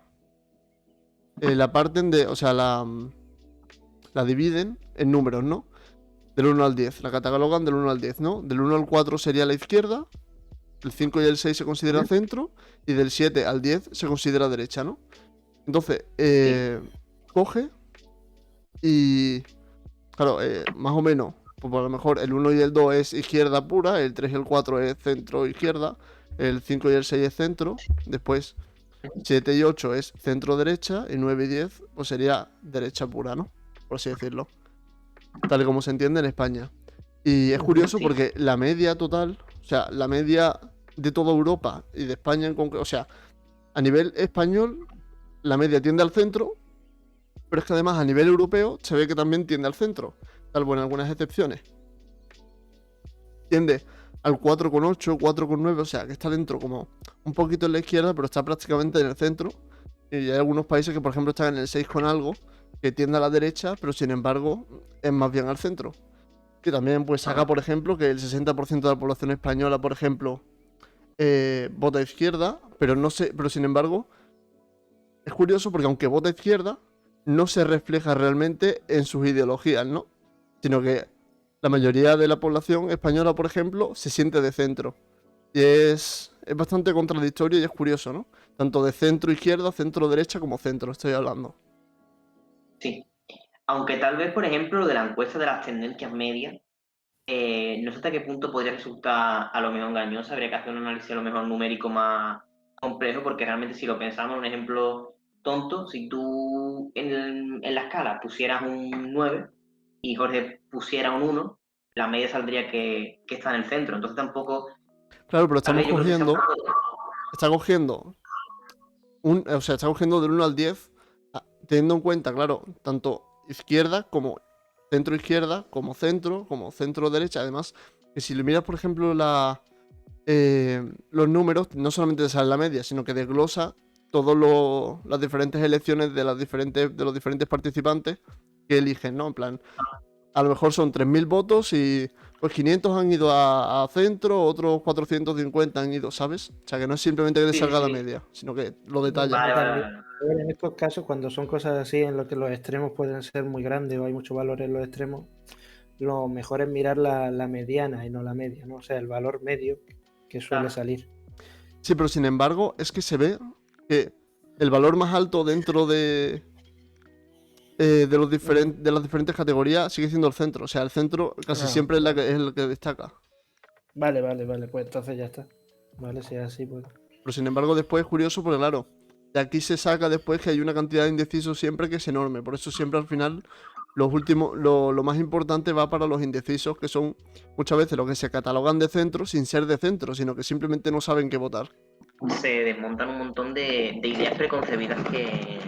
parten de, o sea, la dividen en números, ¿no? Del 1 al 10, la catalogan del 1 al 10, ¿no? Del 1 al 4 sería la izquierda, el 5 y el 6 se considera centro y del 7 al 10 se considera derecha, ¿no? Entonces, coge y, claro, más o menos, pues a lo mejor el 1 y el 2 es izquierda pura, el 3 y el 4 es centro izquierda, el 5 y el 6 es centro, después 7 y 8 es centro derecha y 9 y 10 pues sería derecha pura, ¿no? Por así decirlo. Tal y como se entiende en España. Y es curioso porque la media total, o sea, la media de toda Europa y de España en concreto, o sea, a nivel español, la media tiende al centro, pero es que además a nivel europeo se ve que también tiende al centro, salvo en algunas excepciones. Tiende al 4,8, 4,9, o sea, que está dentro como un poquito en la izquierda, pero está prácticamente en el centro. Y hay algunos países que, por ejemplo, están en el 6 con algo, que tiende a la derecha, pero sin embargo es más bien al centro. Y también pues saca, por ejemplo, que el 60% de la población española, por ejemplo, vota izquierda, pero no sé, pero sin embargo, es curioso porque aunque vota izquierda, no se refleja realmente en sus ideologías, ¿no? Sino que la mayoría de la población española, por ejemplo, se siente de centro. Y es bastante contradictorio y es curioso, ¿no? Tanto de centro izquierda, centro derecha como centro, estoy hablando. Sí. Aunque tal vez, por ejemplo, lo de la encuesta de las tendencias medias no sé hasta qué punto podría resultar a lo mejor engañosa, habría que hacer un análisis a lo mejor numérico más complejo, porque realmente si lo pensamos, un ejemplo tonto, si tú en la escala pusieras un 9 y Jorge pusiera un 1, la media saldría que está en el centro, entonces tampoco, Claro, pero a ver, yo creo que sea un poco... está cogiendo o sea, está cogiendo del 1 al 10, teniendo en cuenta, claro, tanto izquierda como centro izquierda, como centro derecha. Además, que si le miras, por ejemplo, los números, no solamente te sale la media, sino que desglosa todas las diferentes elecciones de los diferentes participantes que eligen, ¿no? En plan, a lo mejor son 3.000 votos y pues 500 han ido a centro, otros 450 han ido, ¿sabes? O sea, que no es simplemente que te Sí, salga la sí. media, sino que lo No, detalla. Vale, y vale, también, vale. en estos casos, cuando son cosas así, en los que los extremos pueden ser muy grandes o hay mucho valor en los extremos, lo mejor es mirar la mediana y no la media, ¿no? O sea, el valor medio que suele Claro. salir. Sí, pero sin embargo, es que se ve que el valor más alto dentro de las diferentes categorías sigue siendo el centro. O sea, el centro casi Ah, siempre es el que destaca. vale, pues entonces ya está. Vale, si es así, pues. Pero sin embargo, después es curioso porque, claro, de aquí se saca después que hay una cantidad de indecisos siempre que es enorme. Por eso siempre al final lo más importante va para los indecisos, que son muchas veces los que se catalogan de centro sin ser de centro, sino que simplemente no saben qué votar. Se desmontan un montón de ideas preconcebidas que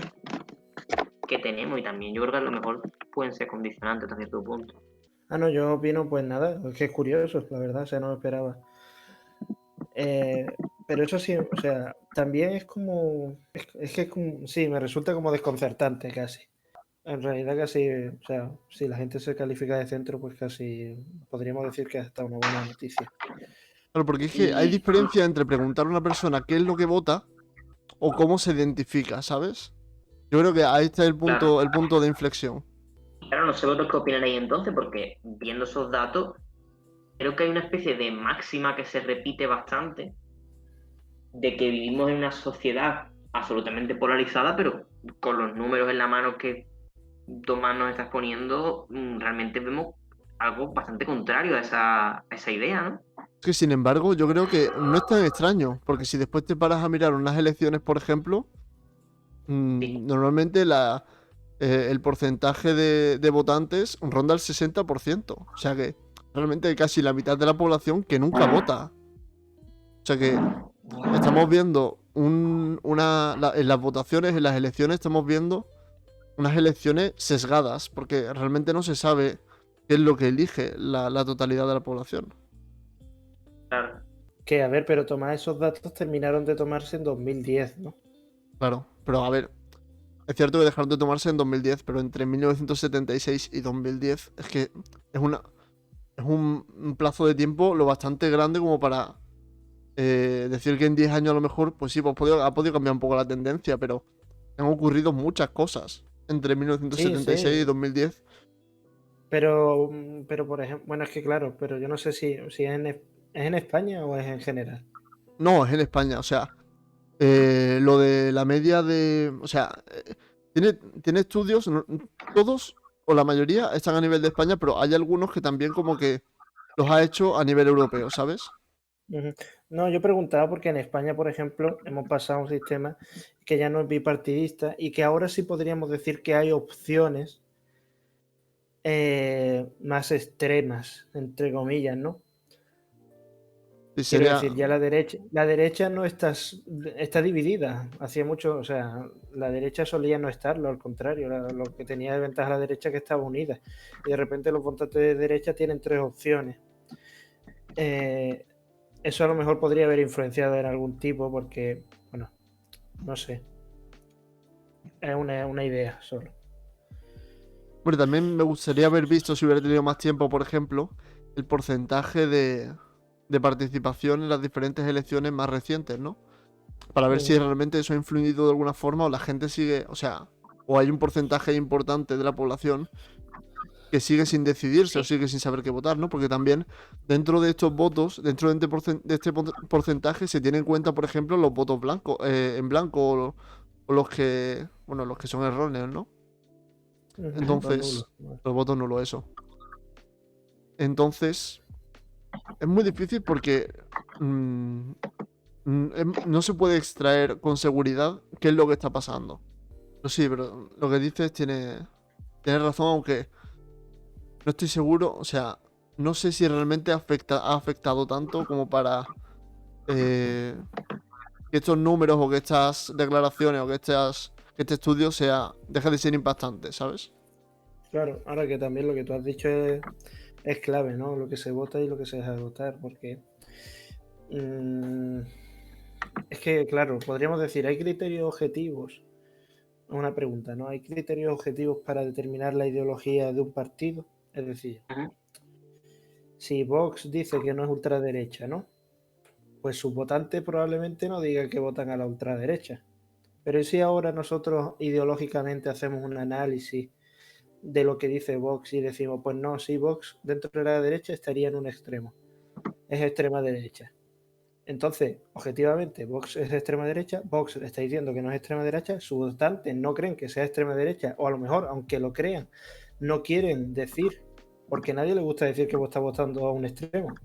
tenemos y también yo creo que a lo mejor pueden ser condicionantes hasta cierto punto. Ah, no, yo opino, pues nada, es que es curioso, la verdad, o sea, no me esperaba. Pero eso sí, o sea, también es como. Es que sí, me resulta como desconcertante casi. En realidad casi, o sea, si la gente se califica de centro, pues casi podríamos decir que es hasta una buena noticia. Claro, porque es que hay Y diferencia entre preguntar a una persona qué es lo que vota o cómo se identifica, ¿sabes? Yo creo que ahí está claro, el punto de inflexión. claro, no sé vosotros qué opinan ahí entonces, porque viendo esos datos, creo que hay una especie de máxima que se repite bastante, de que vivimos en una sociedad absolutamente polarizada, pero con los números en la mano que Tomás nos está exponiendo, realmente vemos algo bastante contrario a esa idea, ¿no? Es que sin embargo, yo creo que no es tan extraño, porque si después te paras a mirar unas elecciones, por ejemplo, Sí, normalmente el porcentaje de votantes ronda el 60%. O sea que realmente hay casi la mitad de la población que nunca vota. O sea que estamos viendo en las votaciones, en las elecciones, estamos viendo unas elecciones sesgadas, porque realmente no se sabe qué es lo que elige la totalidad de la población. claro. Que, a ver, pero Tomás, esos datos terminaron de tomarse en 2010, ¿no? Claro, pero a ver, es cierto que dejaron de tomarse en 2010, pero entre 1976 y 2010 es que es un plazo de tiempo lo bastante grande como para decir que en 10 años a lo mejor, pues sí, pues ha podido cambiar un poco la tendencia, pero han ocurrido muchas cosas entre Sí, 1976 y sí. 2010. Pero por ejemplo, bueno, es que claro, pero yo no sé si es en España o es en general. No, es en España, o sea, lo de la media de... O sea, tiene estudios, todos o la mayoría están a nivel de España, pero hay algunos que también como que los ha hecho a nivel europeo, ¿sabes? Ujú. No, yo preguntaba porque en España, por ejemplo, hemos pasado a un sistema que ya no es bipartidista y que ahora sí podríamos decir que hay opciones más extremas, entre comillas, ¿no? Y Quiero sería... decir, ya la derecha no está dividida. Hacía mucho, o sea, la derecha solía no estarlo, al contrario, lo que tenía de ventaja la derecha es que estaba unida. Y de repente los votantes de derecha tienen tres opciones. Eh, Eso a lo mejor podría haber influenciado en algún tipo, porque, bueno, no sé. Es una idea solo. Bueno, también me gustaría haber visto, si hubiera tenido más tiempo, por ejemplo, el porcentaje de participación en las diferentes elecciones más recientes, ¿no? Para ver si realmente eso ha influido de alguna forma o la gente sigue, o sea, o hay un porcentaje importante de la población que sigue sin decidirse o Sí, sigue sin saber qué votar, ¿no? Porque también dentro de estos votos, dentro de este porcentaje se tiene en cuenta, por ejemplo, los votos blancos, en blanco o los que, bueno, los que son erróneos, ¿no? Ujú, los Entonces, nulos. Vale. los votos nulos, eso. Entonces, es muy difícil porque no se puede extraer con seguridad qué es lo que está pasando. Pero sí, pero lo que dices tienes razón, aunque no estoy seguro, o sea, no sé si realmente ha afectado tanto como para que estos números o que estas declaraciones o que este estudio deje de ser impactante, ¿sabes? Claro, ahora que también lo que tú has dicho es clave, ¿no? Lo que se vota y lo que se deja de votar, porque es que, claro, podríamos decir, ¿hay criterios objetivos? Una pregunta, ¿no? ¿Hay criterios objetivos para determinar la ideología de un partido? Es decir, si Vox dice que no es ultraderecha, ¿no? Pues sus votantes probablemente no digan que votan a la ultraderecha. Pero ¿y si ahora nosotros ideológicamente hacemos un análisis de lo que dice Vox y decimos, pues no, sí, Vox dentro de la derecha estaría en un extremo, es extrema derecha? Entonces, objetivamente, Vox es de extrema derecha, Vox está diciendo que no es extrema derecha, sus votantes no creen que sea extrema derecha, o a lo mejor, aunque lo crean, no quieren decir, porque a nadie le gusta decir que está votando a un extremo,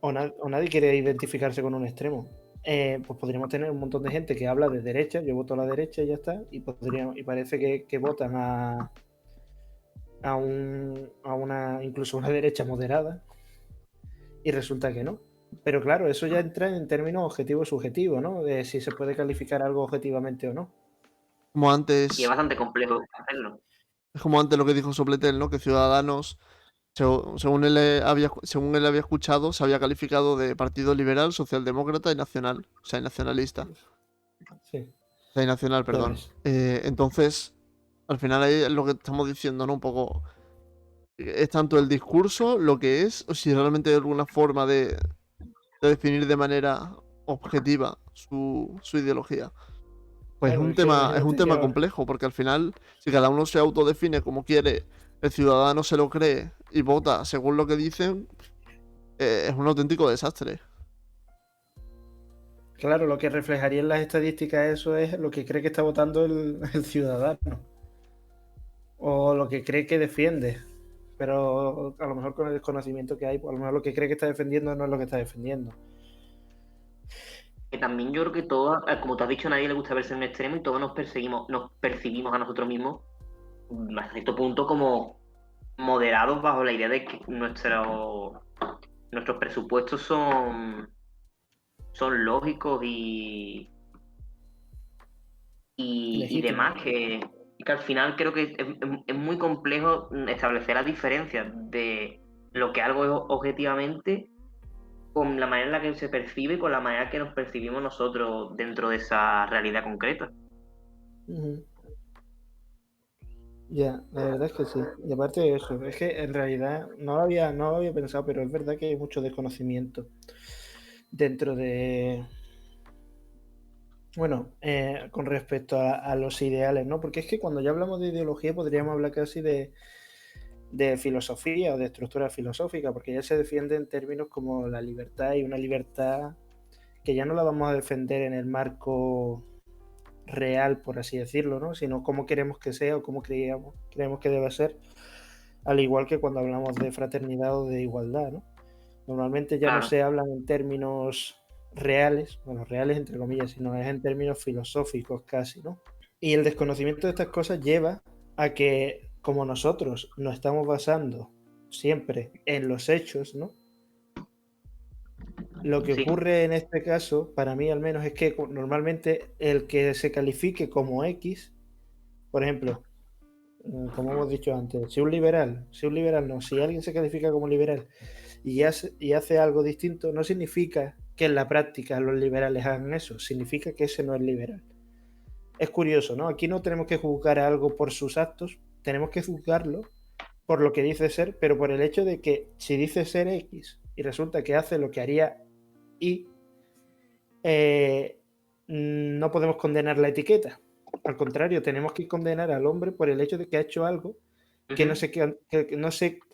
o nadie quiere identificarse con un extremo. Pues podríamos tener un montón de gente que habla de derecha, yo voto a la derecha y ya está, y parece que votan a una incluso una derecha moderada, y resulta que no. Pero claro, eso ya entra en términos objetivos subjetivos, ¿no? De si se puede calificar algo objetivamente o no. Como Y es antes, bastante complejo hacerlo. es como antes lo que dijo Sopletel, ¿no? Que Ciudadanos, según él había escuchado, se había calificado de partido liberal, socialdemócrata y nacional. O sea, y nacionalista. Sí, O sea, y nacional, ya perdón. ves. Entonces, al final ahí es lo que estamos diciendo, ¿no? Un poco. Es tanto el discurso, lo que es, o si realmente hay alguna forma de definir de manera objetiva su ideología. Pues Claro, es que es un imagínate que tema ahora. complejo, porque al final, si cada uno se autodefine como quiere, el ciudadano se lo cree y vota según lo que dicen, es un auténtico desastre. Claro, lo que reflejaría en las estadísticas eso es lo que cree que está votando el ciudadano. O lo que cree que defiende. Pero a lo mejor con el desconocimiento que hay, pues a lo mejor lo que cree que está defendiendo no es lo que está defendiendo. Que también yo creo que todos, como te has dicho, a nadie le gusta verse en un extremo y todos nos percibimos a nosotros mismos hasta cierto punto como moderados bajo la idea de que nuestros presupuestos son lógicos y Legítimo. demás, que al final creo que es muy complejo establecer las diferencias de lo que algo es objetivamente con la manera en la que se percibe y con la manera que nos percibimos nosotros dentro de esa realidad concreta. Ujú. Ya, la verdad es que sí. Y aparte de eso, es que en realidad no lo había pensado, pero es verdad que hay mucho desconocimiento dentro de, bueno, con respecto a los ideales, ¿no? Porque es que cuando ya hablamos de ideología podríamos hablar casi de filosofía o de estructura filosófica, porque ya se defiende en términos como la libertad, y una libertad que ya no la vamos a defender en el marco real, por así decirlo, ¿no? Sino cómo queremos que sea o cómo creemos que debe ser, al igual que cuando hablamos de fraternidad o de igualdad, ¿no? Normalmente ya no Claro, se hablan en términos reales, bueno, reales entre comillas, sino es en términos filosóficos casi, ¿no? Y el desconocimiento de estas cosas lleva a que, como nosotros nos estamos basando siempre en los hechos, ¿no? Lo que sí, ocurre en este caso, para mí al menos, es que normalmente el que se califique como X, por ejemplo, como hemos dicho antes, si alguien se califica como liberal y hace algo distinto, no significa que en la práctica los liberales hagan eso, significa que ese no es liberal. Es curioso, ¿no? Aquí no tenemos que juzgar a algo por sus actos, tenemos que juzgarlo por lo que dice ser, pero por el hecho de que si dice ser X y resulta que hace lo que haría Y, no podemos condenar la etiqueta. Al contrario, tenemos que condenar al hombre por el hecho de que ha hecho algo que no ujú.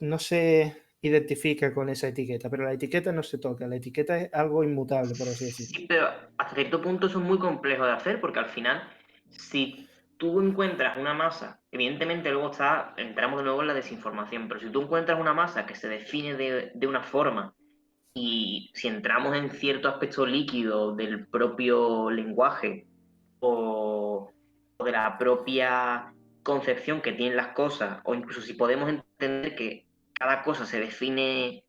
no se identifica con esa etiqueta, pero la etiqueta no se toca, la etiqueta es algo inmutable, por así decirlo. Sí, pero hasta cierto punto eso es muy complejo de hacer porque al final, si tú encuentras una masa, evidentemente luego entramos de nuevo en la desinformación, pero si tú encuentras una masa que se define de una forma y si entramos en cierto aspecto líquido del propio lenguaje o de la propia concepción que tienen las cosas, o incluso si podemos entender que cada cosa se define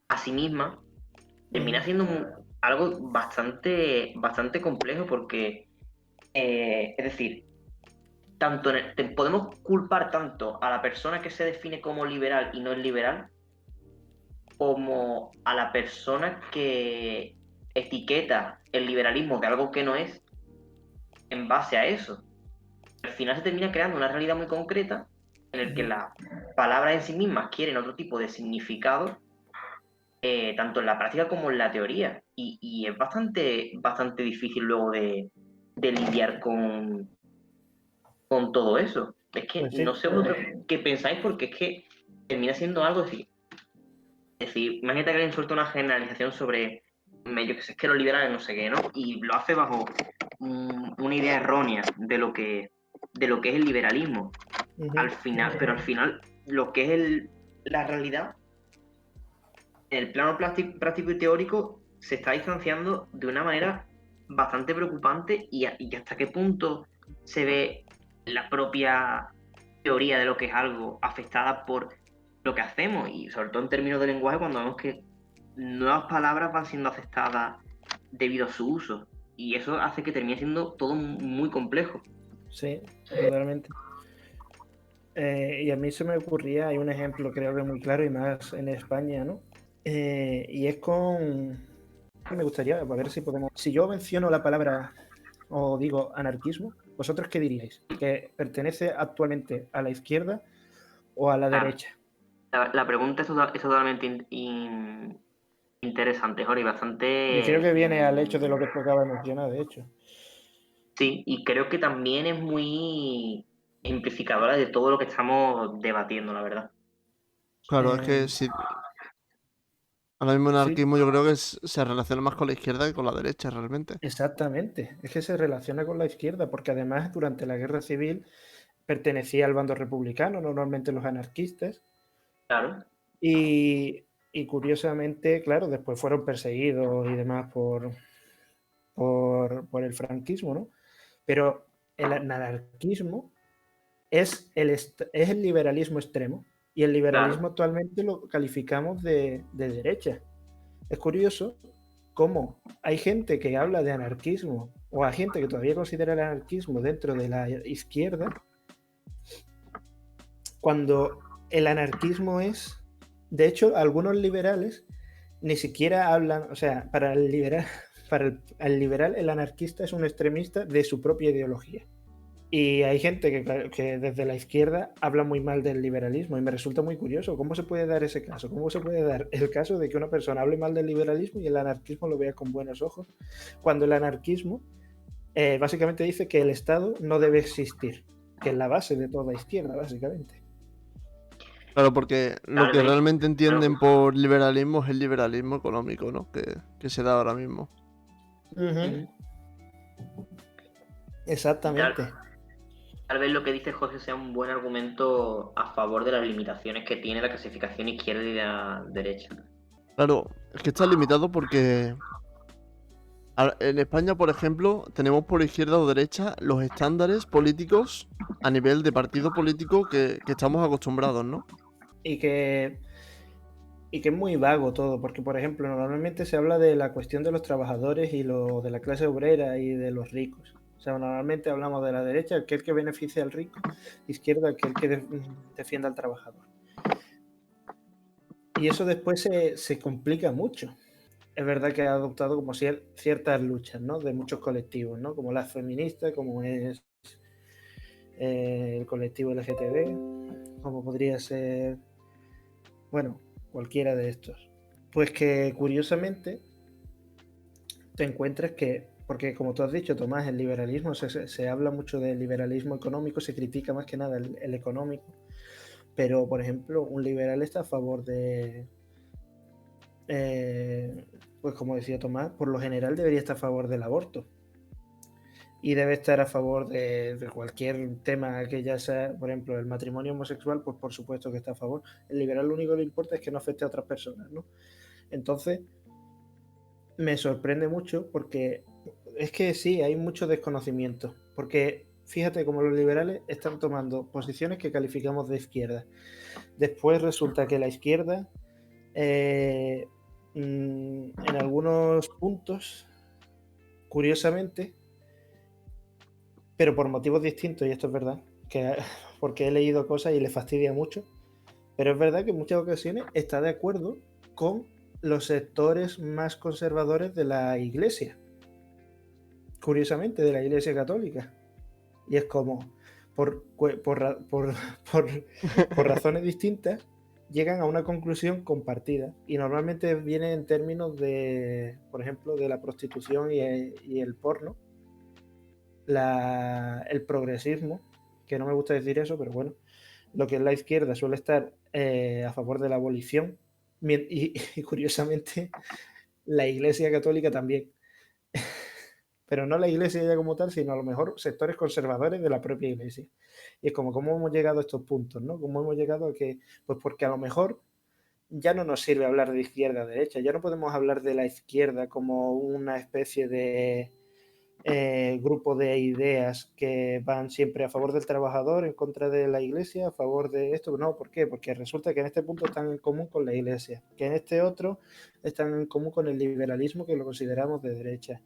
a sí misma, termina siendo algo bastante complejo porque, es decir, podemos culpar tanto a la persona que se define como liberal y no es liberal, como a la persona que etiqueta el liberalismo de algo que no es en base a eso. Al final se termina creando una realidad muy concreta en el que las palabras en sí mismas quieren otro tipo de significado, tanto en la práctica como en la teoría. Y es bastante difícil luego de lidiar con todo eso. Es que Pues sí. no sé vosotros qué pensáis, porque es que termina siendo algo así. Es decir, imagínate que alguien suelta una generalización sobre, yo que sé, es que los liberales no sé qué, ¿no? Y lo hace bajo una idea errónea de lo que es el liberalismo. Al final, lo que es la realidad, en el plano práctico y teórico, se está distanciando de una manera bastante preocupante y hasta qué punto se ve la propia teoría de lo que es algo afectada por lo que hacemos y sobre todo en términos de lenguaje cuando vemos que nuevas palabras van siendo aceptadas debido a su uso y eso hace que termine siendo todo muy complejo. Sí, totalmente. Y a mí se me ocurría, hay un ejemplo creo que muy claro y más en España, ¿no? Y es me gustaría, a ver si podemos... Si yo menciono la palabra o digo anarquismo, ¿vosotros qué diríais? ¿Que pertenece actualmente a la izquierda o a la Claro, derecha? la pregunta es totalmente interesante, Jorge, y Y creo bastante. que viene al hecho de lo que tú acabas de mencionar, de hecho. Sí, y creo que también es muy ejemplificadora de todo lo que estamos debatiendo, la verdad. Claro, es Eh, que si ahora mismo el sí, anarquismo yo creo que se relaciona más con la izquierda que con la derecha realmente. exactamente. Es que se relaciona con la izquierda, porque además durante la guerra civil pertenecía al bando republicano, normalmente los anarquistas, Claro, y curiosamente, claro, después fueron perseguidos y demás por el franquismo, ¿no? Pero el anarquismo es el liberalismo extremo, y el liberalismo claro. actualmente lo calificamos de derecha. Es curioso cómo hay gente que habla de anarquismo, o hay gente que todavía considera el anarquismo dentro de la izquierda, cuando el anarquismo es, de hecho, algunos liberales ni siquiera hablan, o sea, para el liberal, el liberal, el anarquista es un extremista de su propia ideología. Y hay gente que desde la izquierda habla muy mal del liberalismo y me resulta muy curioso. ¿Cómo se puede dar ese caso? ¿Cómo se puede dar el caso de que una persona hable mal del liberalismo y el anarquismo lo vea con buenos ojos? Cuando el anarquismo básicamente dice que el Estado no debe existir, que es la base de toda izquierda, básicamente. Claro, porque lo Claro, que de hecho, realmente claro, entienden por liberalismo es el liberalismo económico, ¿no? Que se da ahora mismo. Uh-huh. y tal, Exactamente. tal vez lo que dice José sea un buen argumento a favor de las limitaciones que tiene la clasificación izquierda y la derecha. Claro, es que está limitado porque en España, por ejemplo, tenemos por izquierda o derecha los estándares políticos a nivel de partido político que estamos acostumbrados, ¿no? Y que, y que es muy vago todo, porque por ejemplo, normalmente se habla de la cuestión de los trabajadores y lo de la clase obrera y de los ricos. O sea, normalmente hablamos de la derecha, aquel que beneficia al rico, izquierda, aquel que defienda al trabajador. Y eso después se complica mucho. Es verdad que ha adoptado como ciertas luchas, ¿no? De muchos colectivos, ¿no? Como las feministas, como es el colectivo LGTB, como podría ser, bueno, cualquiera de estos. Pues que curiosamente te encuentras que, porque como tú has dicho, Tomás, el liberalismo, se habla mucho del liberalismo económico, se critica más que nada el económico, pero por ejemplo, un liberal está a favor de, pues como decía Tomás, por lo general debería estar a favor del aborto. y debe estar a favor de cualquier tema que ya sea, por ejemplo, el matrimonio homosexual, pues por supuesto que está a favor. El liberal lo único que le importa es que no afecte a otras personas, ¿no? Entonces, me sorprende mucho porque es que sí, hay mucho desconocimiento. Porque fíjate cómo los liberales están tomando posiciones que calificamos de izquierda. Después resulta que la izquierda, en algunos puntos, curiosamente, pero por motivos distintos, y esto es verdad, porque he leído cosas y le fastidia mucho, pero es verdad que en muchas ocasiones está de acuerdo con los sectores más conservadores de la Iglesia, curiosamente, de la Iglesia Católica. Y es como, por razones distintas, llegan a una conclusión compartida. Y normalmente viene en términos de, por ejemplo, de la prostitución y el porno, el progresismo, que no me gusta decir eso, pero bueno, lo que es la izquierda suele estar a favor de la abolición y curiosamente la Iglesia Católica también. Pero no la Iglesia ya como tal, sino a lo mejor sectores conservadores de la propia Iglesia. Y es como, ¿cómo hemos llegado a estos puntos? ¿No? ¿Cómo hemos llegado a que, pues porque a lo mejor ya no nos sirve hablar de izquierda o derecha, ya no podemos hablar de la izquierda como una especie de grupo de ideas que van siempre a favor del trabajador, en contra de la Iglesia, a favor de esto. No, ¿por qué? Porque resulta que en este punto están en común con la Iglesia, que en este otro están en común con el liberalismo, que lo consideramos de derecha,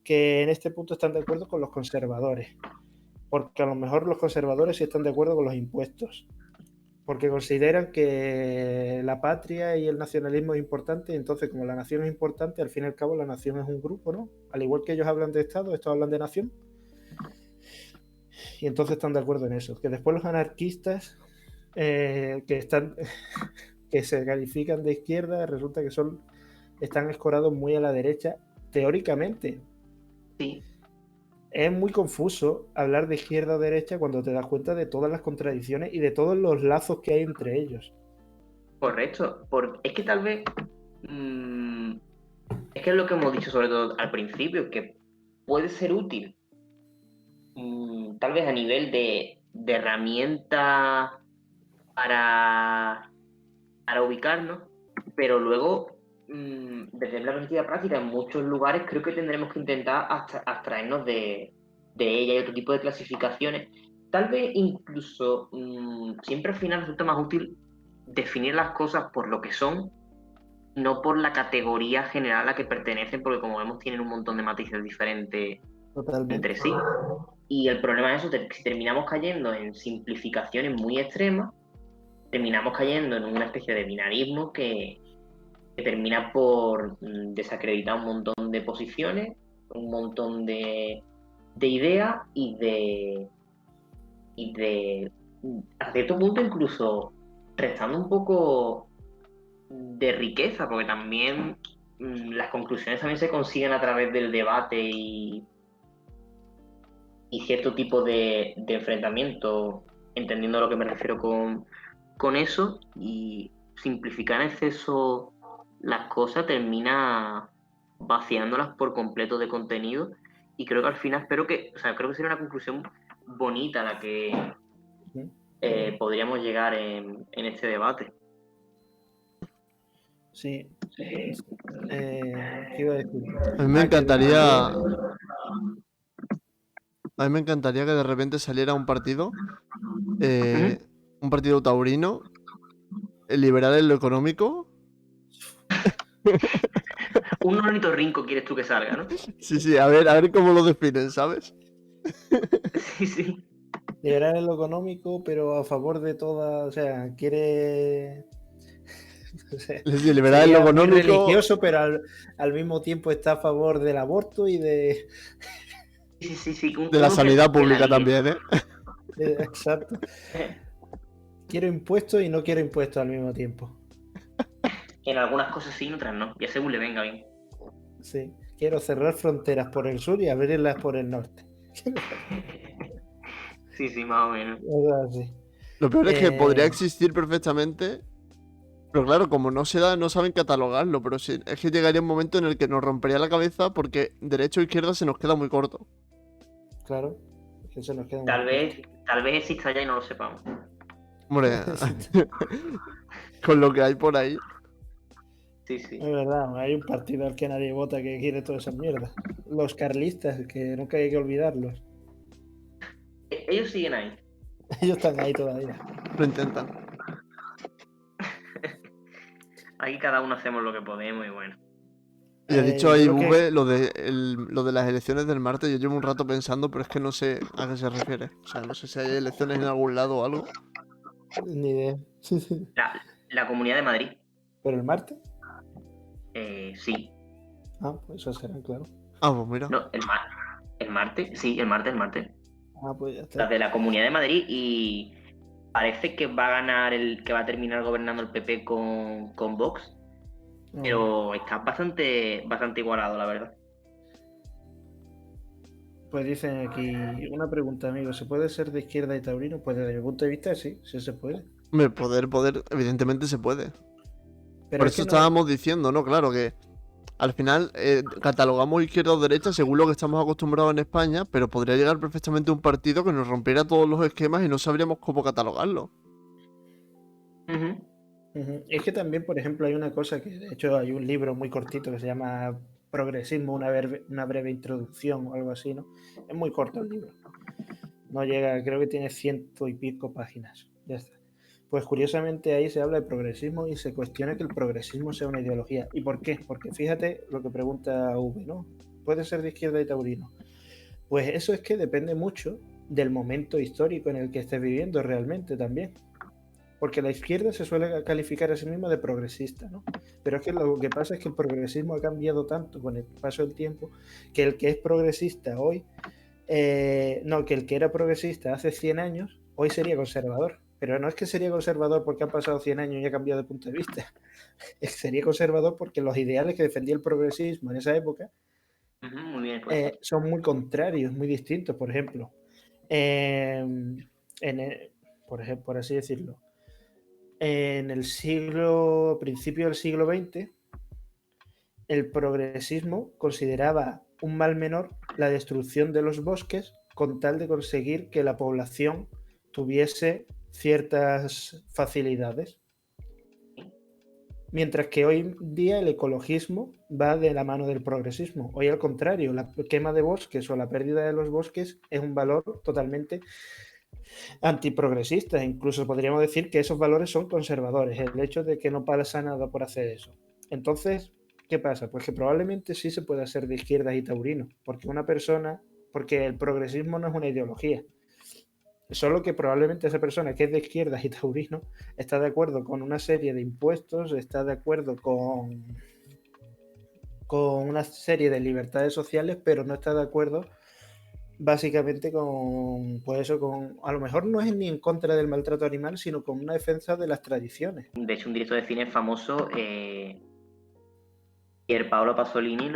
que en este punto están de acuerdo con los conservadores, porque a lo mejor los conservadores sí están de acuerdo con los impuestos, porque consideran que la patria y el nacionalismo es importante, y entonces como la nación es importante, al fin y al cabo la nación es un grupo, ¿no? Al igual que ellos hablan de Estado, estos hablan de nación, y entonces están de acuerdo en eso. Que después los anarquistas que se califican de izquierda, resulta que están escorados muy a la derecha, teóricamente. Sí. Es muy confuso hablar de izquierda o derecha cuando te das cuenta de todas las contradicciones y de todos los lazos que hay entre ellos. Correcto. Es que tal vez... es que es lo que hemos dicho sobre todo al principio, que puede ser útil. Tal vez a nivel de herramienta para ubicarnos, pero luego, desde la perspectiva práctica, en muchos lugares creo que tendremos que intentar abstraernos de ella y otro tipo de clasificaciones. Tal vez incluso siempre al final resulta más útil definir las cosas por lo que son, no por la categoría general a la que pertenecen, porque como vemos tienen un montón de matices diferentes Totalmente entre sí. Y el problema es eso, si terminamos cayendo en simplificaciones muy extremas, terminamos cayendo en una especie de binarismo que termina por desacreditar un montón de posiciones, un montón de ideas y de a cierto punto incluso restando un poco de riqueza, porque también las conclusiones también se consiguen a través del debate y cierto tipo de enfrentamiento, entendiendo a lo que me refiero con eso, y simplificar en exceso las cosas termina vaciándolas por completo de contenido, y creo que al final creo que sería una conclusión bonita la que podríamos llegar en este debate. Sí. ¿Qué iba a decir? A mí me encantaría... A mí me encantaría que de repente saliera un partido taurino, el liberal en lo económico. Un ornitorrinco quieres tú que salga, ¿no? Sí, a ver cómo lo definen, ¿sabes? Sí. Liberal en lo económico, pero a favor de toda, o sea, quiere... O sea, Sí, liberal en lo económico. Muy religioso, pero al mismo tiempo está a favor del aborto y de... Sí. De la sanidad pública también, ¿eh? Exacto. Quiero impuestos y no quiero impuestos al mismo tiempo. En algunas cosas sí, en otras no. Ya según le venga bien. Sí. Quiero cerrar fronteras por el sur y abrirlas por el norte. Sí, más o menos. Sí. Lo peor es que podría existir perfectamente, pero claro, como no se da, no saben catalogarlo, pero sí, es que llegaría un momento en el que nos rompería la cabeza porque derecha o izquierda se nos queda muy corto. Claro, es que se nos queda Tal muy vez exista ya y no lo sepamos. Hombre, con lo que hay por ahí. Sí, sí. Es verdad, hay un partido al que nadie vota que quiere toda esa mierda. Los carlistas, que nunca hay que olvidarlos. Ellos siguen ahí. Ellos están ahí todavía. Lo intentan. Aquí cada uno hacemos lo que podemos y bueno. Y has dicho ahí, Yo lo que- V, lo de las elecciones del martes. Yo llevo un rato pensando, pero es que no sé a qué se refiere. O sea, no sé si hay elecciones en algún lado o algo. Ni idea. La Comunidad de Madrid, ¿Pero el martes? sí. Ah, pues eso será, claro. Ah, pues mira. No, el martes, sí, el martes. Ah, pues ya Las está. de la Comunidad de Madrid y parece que va a ganar que va a terminar gobernando el PP con Vox, Ah, pero está bastante igualado, la verdad. pues dicen aquí una pregunta, amigo. ¿Se puede ser de izquierda y taurino? Pues desde mi punto de vista sí, sí se puede. Hombre, poder, evidentemente se puede. Pero Por es eso que no, estábamos diciendo, ¿no? Claro que al final catalogamos izquierda o derecha según lo que estamos acostumbrados en España, pero podría llegar perfectamente un partido que nos rompiera todos los esquemas y no sabríamos cómo catalogarlo. Ujú. Ujú. Es que también, por ejemplo, hay una cosa que, de hecho, hay un libro muy cortito que se llama Progresismo, una breve introducción o algo así, ¿no? Es muy corto el libro. No llega, creo que tiene 100 y pico páginas. Ya está. Pues curiosamente ahí se habla de progresismo y se cuestiona que el progresismo sea una ideología. ¿Y por qué? Porque fíjate lo que pregunta V, ¿no? ¿Puede ser de izquierda y taurino? Pues eso es que depende mucho del momento histórico en el que estés viviendo realmente también. Porque la izquierda se suele calificar a sí misma de progresista, ¿no? Pero es que lo que pasa es que el progresismo ha cambiado tanto con el paso del tiempo que el que es progresista hoy, no, que el que era progresista hace 100 años, hoy sería conservador. Pero no es que sería conservador porque han pasado 100 años y ha cambiado de punto de vista. Es que sería conservador porque los ideales que defendía el progresismo en esa época Ujú, muy bien puesto. son muy contrarios, muy distintos. Por ejemplo, por así decirlo, en el principio del siglo XX, el progresismo consideraba un mal menor la destrucción de los bosques con tal de conseguir que la población tuviese ciertas facilidades. Mientras que hoy en día el ecologismo va de la mano del progresismo. Hoy al contrario, la quema de bosques o la pérdida de los bosques es un valor totalmente antiprogresista. Incluso podríamos decir que esos valores son conservadores, el hecho de que no pasa nada por hacer eso. Entonces, ¿qué pasa? Pues que probablemente sí se pueda ser de izquierdas y taurino, porque el progresismo no es una ideología. Solo que probablemente esa persona que es de izquierdas y taurino está de acuerdo con una serie de impuestos, está de acuerdo con una serie de libertades sociales, pero no está de acuerdo básicamente pues eso, a lo mejor no es ni en contra del maltrato animal, sino con una defensa de las tradiciones. De hecho, un director de cine famoso, Pierpaolo Pasolini,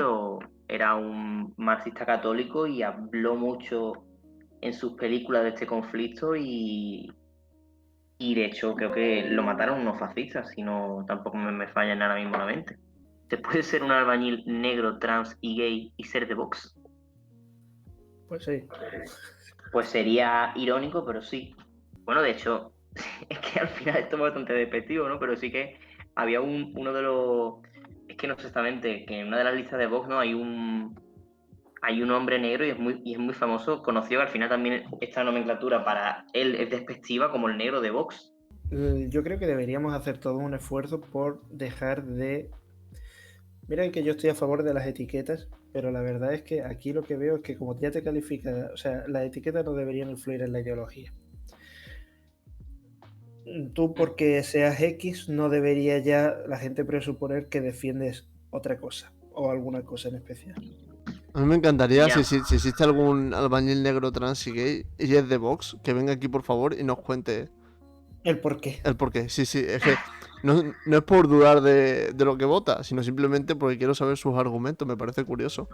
era un marxista católico y habló mucho en sus películas de este conflicto y de hecho creo que lo mataron unos fascistas, si no tampoco me falla ahora mismo la mente. ¿Se puede ser un albañil negro, trans y gay y ser de Vox? Pues sí. Pues sería irónico, pero sí. Bueno, de hecho, es que al final esto es bastante despectivo, ¿no? Pero sí que había uno de los... Es que no sé exactamente, que en una de las listas de Vox, ¿no? Hay un hombre negro y es muy famoso, conocido que al final también esta nomenclatura para él es despectiva como el negro de Vox. Yo creo que deberíamos hacer todo un esfuerzo por dejar de... Mira que yo estoy a favor de las etiquetas, pero la verdad es que aquí lo que veo es que como ya te califica, o sea, las etiquetas no deberían influir en la ideología. Tú porque seas X no debería ya la gente presuponer que defiendes otra cosa o alguna cosa en especial. A mí me encantaría, Ya. si existe algún albañil negro, trans y gay y es de Vox, que venga aquí por favor y nos cuente El por qué. el porqué. Sí, es que no es por dudar de lo que vota, sino simplemente porque quiero saber sus argumentos, me parece curioso.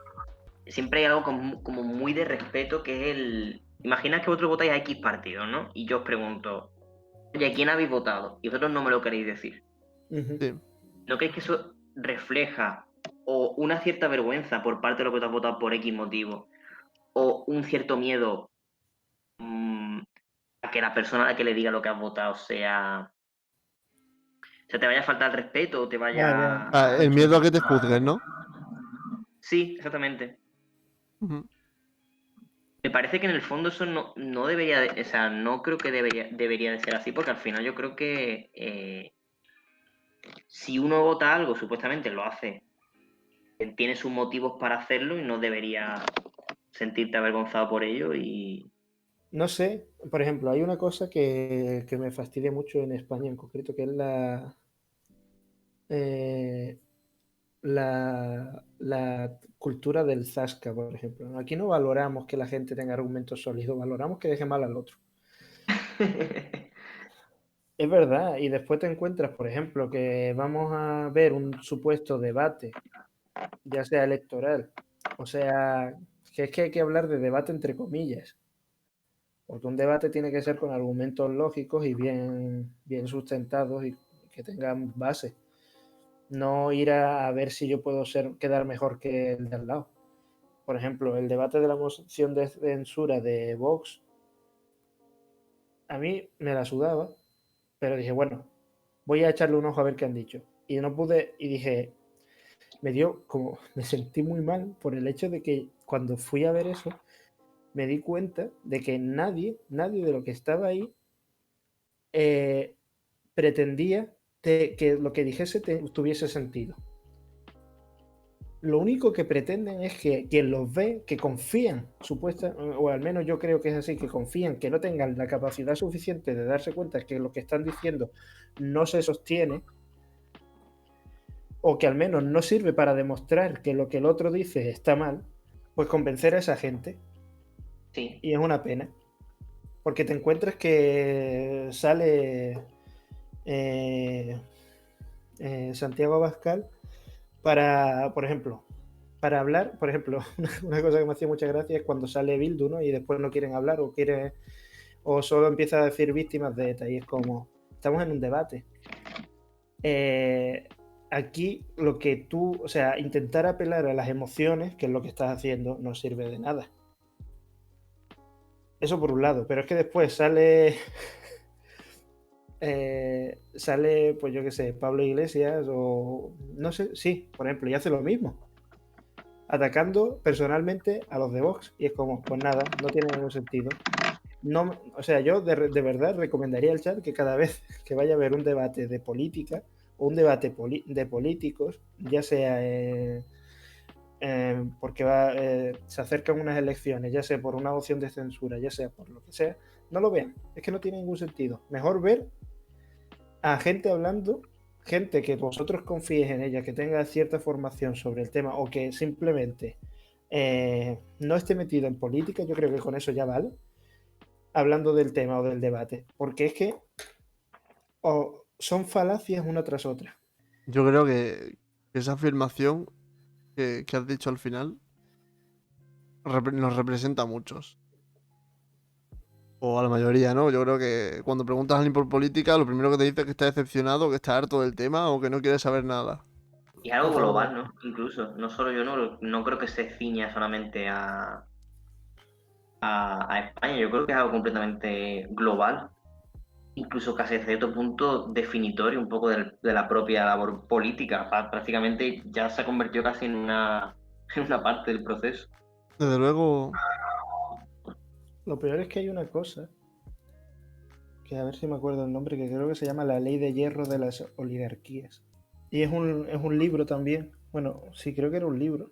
Siempre hay algo como muy de respeto que es el... Imaginad que vosotros votáis a X partido, ¿no? Y yo os pregunto, oye, ¿a quién habéis votado? Y vosotros no me lo queréis decir. Uh-huh. Sí. ¿No creéis que eso refleja o una cierta vergüenza por parte de los que te has votado por X motivo? o un cierto miedo a que la persona a la que le diga lo que has votado te vaya a faltar el respeto o te Ya, vaya ya. El miedo a que te juzguen, ¿no? Sí, exactamente. Ujú. Me parece que en el fondo eso no debería, o sea, no creo que debería de ser así, porque al final yo creo que si uno vota algo, supuestamente lo hace, tiene sus motivos para hacerlo y no debería sentirte avergonzado por ello y No sé, por ejemplo, hay una cosa que me fastidia mucho en España en concreto, que es eh, la cultura del zasca, por ejemplo. Aquí no valoramos que la gente tenga argumentos sólidos, valoramos que deje mal al otro. Es verdad, y después te encuentras, por ejemplo, que vamos a ver un supuesto debate, ya sea electoral, o sea, que es que hay que hablar de debate entre comillas, porque un debate tiene que ser con argumentos lógicos y bien sustentados y que tengan base. No ir a ver si yo puedo quedar mejor que el de al lado. Por ejemplo, el debate de la moción de censura de Vox, a mí me la sudaba, pero dije, bueno, voy a echarle un ojo a ver qué han dicho. Y no pude, y dije, me sentí muy mal por el hecho de que cuando fui a ver eso, me di cuenta de que nadie de lo que estaba ahí eh, pretendía que lo que dijese tuviese sentido. Lo único que pretenden es que quien los ve, que confían, o al menos yo creo que es así, que confían, que no tengan la capacidad suficiente de darse cuenta que lo que están diciendo no se sostiene, o que al menos no sirve para demostrar que lo que el otro dice está mal, pues convencer a esa gente. sí. Y es una pena, porque te encuentras que sale eh, Santiago Abascal para, por ejemplo, para hablar, por ejemplo, una cosa que me hacía mucha gracia es cuando sale Bildu, ¿no? Y después no quieren hablar o solo empieza a decir víctimas de ETA y es como, estamos en un debate. Aquí lo que o sea, intentar apelar a las emociones, que es lo que estás haciendo, no sirve de nada. Eso por un lado, pero es que después sale, pues yo qué sé, Pablo Iglesias o no sé, sí, por ejemplo, y hace lo mismo, atacando personalmente a los de Vox. Y es como, pues nada, no tiene ningún sentido. No, o sea, yo de verdad recomendaría al chat que cada vez que vaya a haber un debate de política o un debate de políticos, ya sea porque se acercan unas elecciones, ya sea por una opción de censura, ya sea por lo que sea, no lo vean. Es que no tiene ningún sentido. Mejor ver a gente hablando, gente que vosotros confíes en ella, que tenga cierta formación sobre el tema o que simplemente no esté metido en política, yo creo que con eso ya vale, hablando del tema o del debate, porque es que son falacias una tras otra. Yo creo que esa afirmación que has dicho al final nos representa a muchos. O a la mayoría, ¿no? Yo creo que cuando preguntas a alguien por política, lo primero que te dice es que está decepcionado, que está harto del tema o que no quiere saber nada. Y es algo global, Totalmente. ¿no? Incluso, no solo yo, no creo que se ciña solamente a España, yo creo que es algo completamente global, incluso casi hasta cierto punto definitorio un poco de la propia labor política. Prácticamente ya se ha convertido casi en en una parte del proceso. Desde luego, Lo peor es que hay una cosa, que a ver si me acuerdo el nombre, que creo que se llama La Ley de Hierro de las Oligarquías. Y es un libro también. Bueno, sí, creo que era un libro.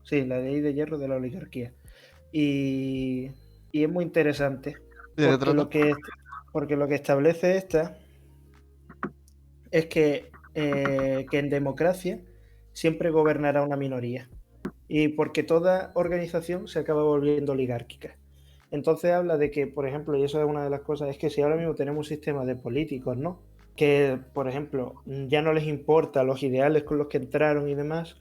Sí, La Ley de Hierro de la Oligarquía. Y, y es muy interesante, ¿de qué porque trata? porque lo que establece esta es que en democracia siempre gobernará una minoría. Y porque toda organización se acaba volviendo oligárquica. Entonces habla de que, por ejemplo, y eso es una de las cosas, es que si ahora mismo tenemos un sistema de políticos, ¿no? Que, por ejemplo, ya no les importa los ideales con los que entraron y demás,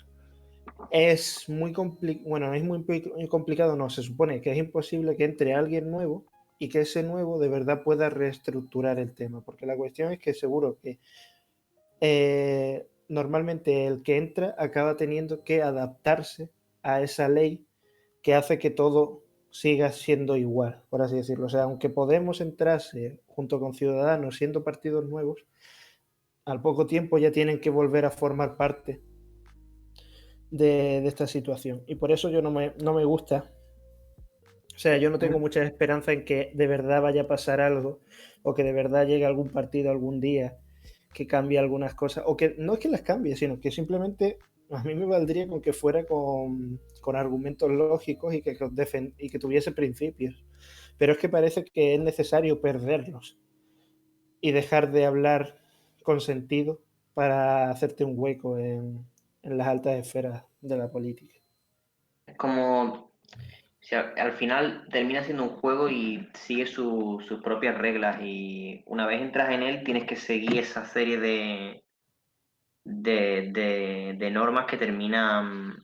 es muy complicado, bueno, es muy complicado, no, se supone que es imposible que entre alguien nuevo y que ese nuevo de verdad pueda reestructurar el tema, porque la cuestión es que seguro que normalmente el que entra acaba teniendo que adaptarse a esa ley que hace que todo siga siendo igual, por así decirlo. O sea, aunque Podemos entrase junto con Ciudadanos siendo partidos nuevos, al poco tiempo ya tienen que volver a formar parte de esta situación. Y por eso yo no me gusta. O sea, yo no tengo mucha esperanza en que de verdad vaya a pasar algo o que de verdad llegue algún partido algún día que cambie algunas cosas, o que no es que las cambie, sino que simplemente a mí me valdría con que fuera con argumentos lógicos y que tuviese principios. Pero es que parece que es necesario perderlos y dejar de hablar con sentido para hacerte un hueco en las altas esferas de la política. Es como, o sea, al final termina siendo un juego y sigue sus propias reglas y una vez entras en él tienes que seguir esa serie de normas que terminan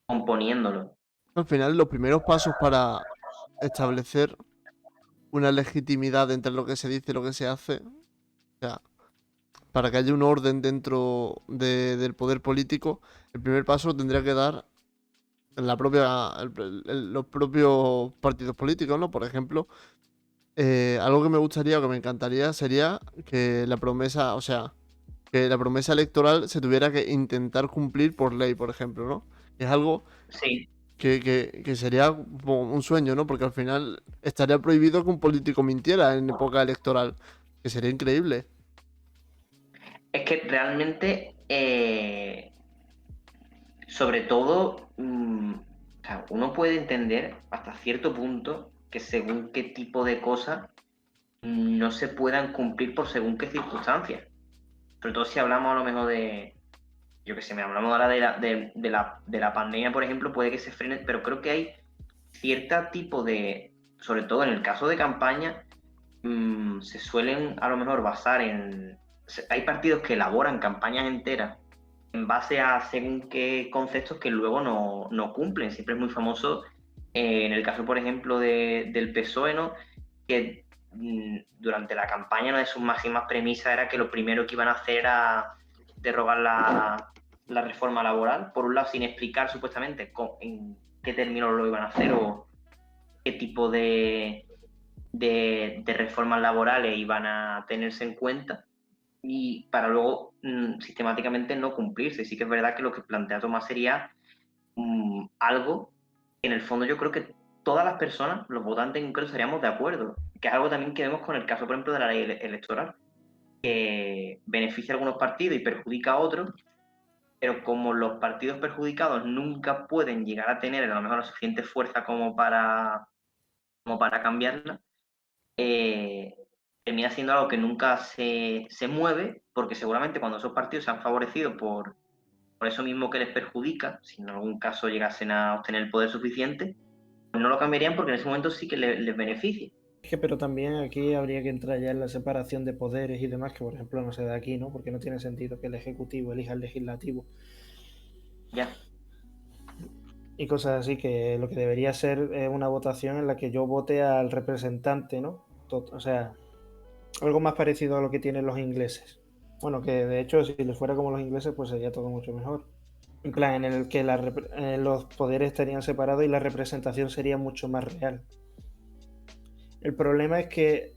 componiéndolo. Al final, los primeros pasos para establecer una legitimidad entre lo que se dice y lo que se hace, o sea, para que haya un orden dentro del poder político, el primer paso lo tendría que dar los propios partidos políticos, ¿no? Por ejemplo, algo que me gustaría o que me encantaría sería que la promesa, o sea, que la promesa electoral se tuviera que intentar cumplir por ley, por ejemplo, ¿no? Es algo Sí, que sería como un sueño, ¿no? Porque al final estaría prohibido que un político mintiera en época electoral, que sería increíble. es que realmente, sobre todo, o sea, uno puede entender hasta cierto punto que según qué tipo de cosas no se puedan cumplir por según qué circunstancias. Sobre todo si hablamos a lo mejor de, yo qué sé, me hablamos ahora de la pandemia, por ejemplo, puede que se frene, pero creo que hay cierto tipo de, sobre todo en el caso de campaña, se suelen a lo mejor basar en, hay partidos que elaboran campañas enteras en base a según qué conceptos que luego no cumplen. Siempre es muy famoso, en el caso, por ejemplo, del PSOE, ¿no? Que durante la campaña una de sus máximas premisas era que lo primero que iban a hacer era derogar la reforma laboral, por un lado sin explicar supuestamente en qué términos lo iban a hacer o qué tipo de reformas laborales iban a tenerse en cuenta y para luego sistemáticamente no cumplirse. Sí que es verdad que lo que plantea Tomás sería algo que en el fondo yo creo que todas las personas, los votantes en concreto, estaríamos de acuerdo, que es algo también que vemos con el caso, por ejemplo, de la ley electoral, que beneficia a algunos partidos y perjudica a otros, pero como los partidos perjudicados nunca pueden llegar a tener a lo mejor la suficiente fuerza como para cambiarla, eh, termina siendo algo que nunca se mueve, porque seguramente cuando esos partidos se han favorecido por eso mismo que les perjudica, si en algún caso llegasen a obtener el poder suficiente, pues no lo cambiarían porque en ese momento sí que les beneficia. Es que, pero también aquí habría que entrar ya en la separación de poderes y demás, que por ejemplo no se da aquí, ¿no? Porque no tiene sentido que el Ejecutivo elija al Legislativo Ya, y cosas así, que lo que debería ser una votación en la que yo vote al representante, ¿no? O sea, algo más parecido a lo que tienen los ingleses. Bueno, que de hecho si les fuera como los ingleses pues sería todo mucho mejor. En plan, en el que los poderes estarían separados y la representación sería mucho más real. El problema es que,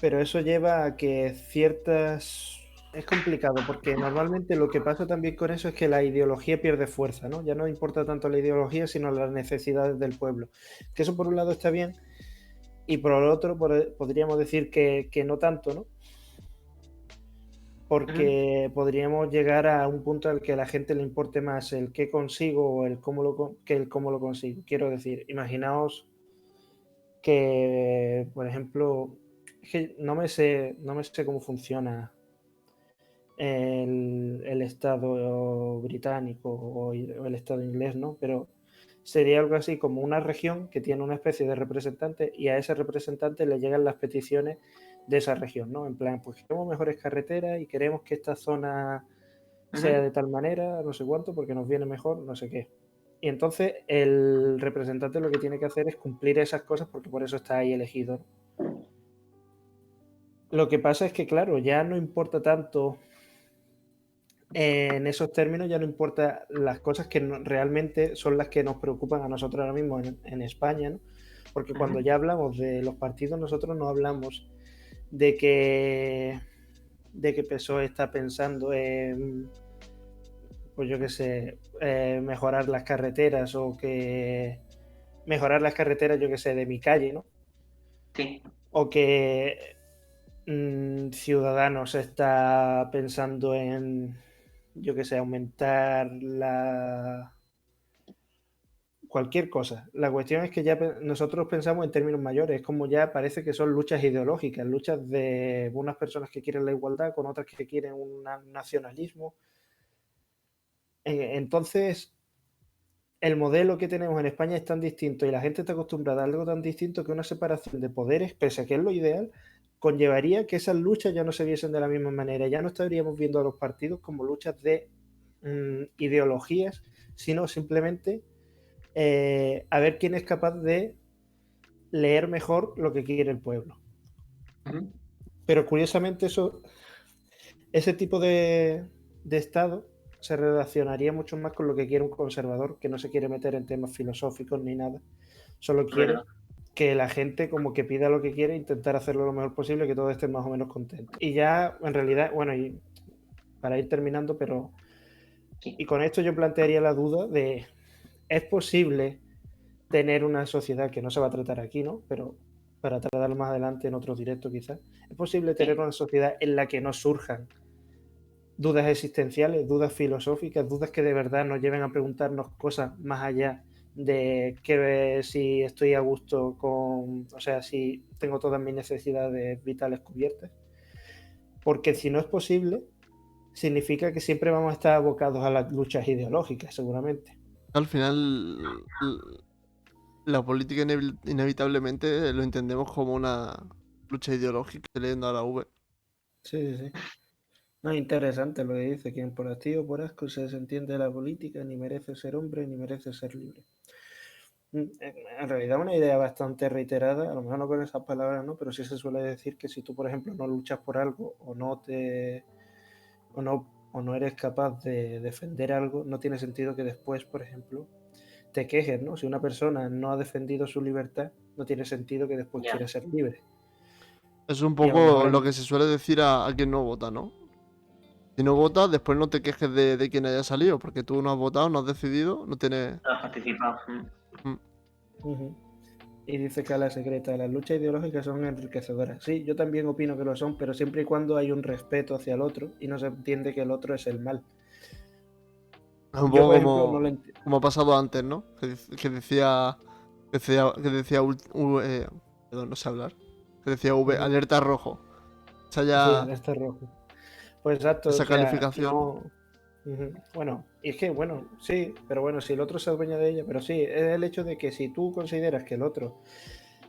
pero eso lleva a que ciertas... Es complicado porque normalmente lo que pasa también con eso es que la ideología pierde fuerza, ¿no? Ya no importa tanto la ideología, sino las necesidades del pueblo. Que eso por un lado está bien y por el otro podríamos decir que no tanto, ¿no? Porque podríamos llegar a un punto al que a la gente le importe más el qué consigo o que el cómo lo consigo. Quiero decir, imaginaos que, por ejemplo, es que no me sé cómo funciona el Estado británico o el Estado inglés, ¿no? Pero sería algo así como una región que tiene una especie de representante y a ese representante le llegan las peticiones de esa región, ¿no? En plan, pues queremos mejores carreteras y queremos que esta zona sea de tal manera, no sé cuánto, porque nos viene mejor, no sé qué. Y entonces el representante lo que tiene que hacer es cumplir esas cosas porque por eso está ahí elegido, ¿no? Lo que pasa es que, claro, ya no importa tanto en esos términos ya no importa las cosas que realmente son las que nos preocupan a nosotros ahora mismo en España, ¿no? Porque cuando ya hablamos de los partidos, nosotros no hablamos de que PSOE está pensando en, pues yo qué sé, mejorar las carreteras o que mejorar las carreteras, yo qué sé, de mi calle, ¿no? Sí. O que Ciudadanos está pensando en, yo qué sé, aumentar cualquier cosa. La cuestión es que ya nosotros pensamos en términos mayores, es como ya parece que son luchas ideológicas, luchas de unas personas que quieren la igualdad con otras que quieren un nacionalismo. Entonces, el modelo que tenemos en España es tan distinto y la gente está acostumbrada a algo tan distinto que una separación de poderes, pese a que es lo ideal, conllevaría que esas luchas ya no se viesen de la misma manera. Ya no estaríamos viendo a los partidos como luchas de ideologías, sino simplemente a ver quién es capaz de leer mejor lo que quiere el pueblo. Pero curiosamente ese tipo de Estado se relacionaría mucho más con lo que quiere un conservador, que no se quiere meter en temas filosóficos ni nada. Solo quiere que la gente como que pida lo que quiere, intentar hacerlo lo mejor posible, que todos estén más o menos contentos. Y ya, en realidad, bueno, y para ir terminando, pero... Y con esto yo plantearía la duda de, ¿es posible tener una sociedad que no se va a tratar aquí, ¿no? Pero para tratarlo más adelante en otro directo quizás, ¿es posible tener una sociedad en la que no surjan dudas existenciales, dudas filosóficas, dudas que de verdad nos lleven a preguntarnos cosas más allá de que si estoy a gusto con, o sea, si tengo todas mis necesidades vitales cubiertas? Porque si no es posible, significa que siempre vamos a estar abocados a las luchas ideológicas, seguramente. Al final, la política inevitablemente lo entendemos como una lucha ideológica, leyendo a la V. Sí, sí, sí. No, interesante lo que dice, quien por hastío o por asco se desentiende de la política, ni merece ser hombre, ni merece ser libre. En realidad una idea bastante reiterada, a lo mejor no con esas palabras, ¿no? Pero sí se suele decir que si tú, por ejemplo, no luchas por algo o no eres capaz de defender algo, no tiene sentido que después, por ejemplo, te quejes, ¿no? Si una persona no ha defendido su libertad, no tiene sentido que después quiera ser libre. Es un Y a lo poco mejor lo que se suele decir a quien no vota, ¿no? Si no votas, después no te quejes de quien haya salido, porque tú no has votado, no has decidido, no tienes... No has participado. Y dice que a la secreta, las luchas ideológicas son enriquecedoras. Sí, yo también opino que lo son, pero siempre y cuando hay un respeto hacia el otro y no se entiende que el otro es el mal. Es un Yo, poco por ejemplo, no lo entiendo. como ha pasado antes, ¿no? Que decía perdón, no sé hablar. Que decía alerta rojo. O sea, Sí, ya alerta rojo. Pues exacto, esa o sea, calificación. no. Bueno, y es que, bueno, sí, pero bueno, si el otro se adueña de ella, pero sí, es el hecho de que si tú consideras que el otro.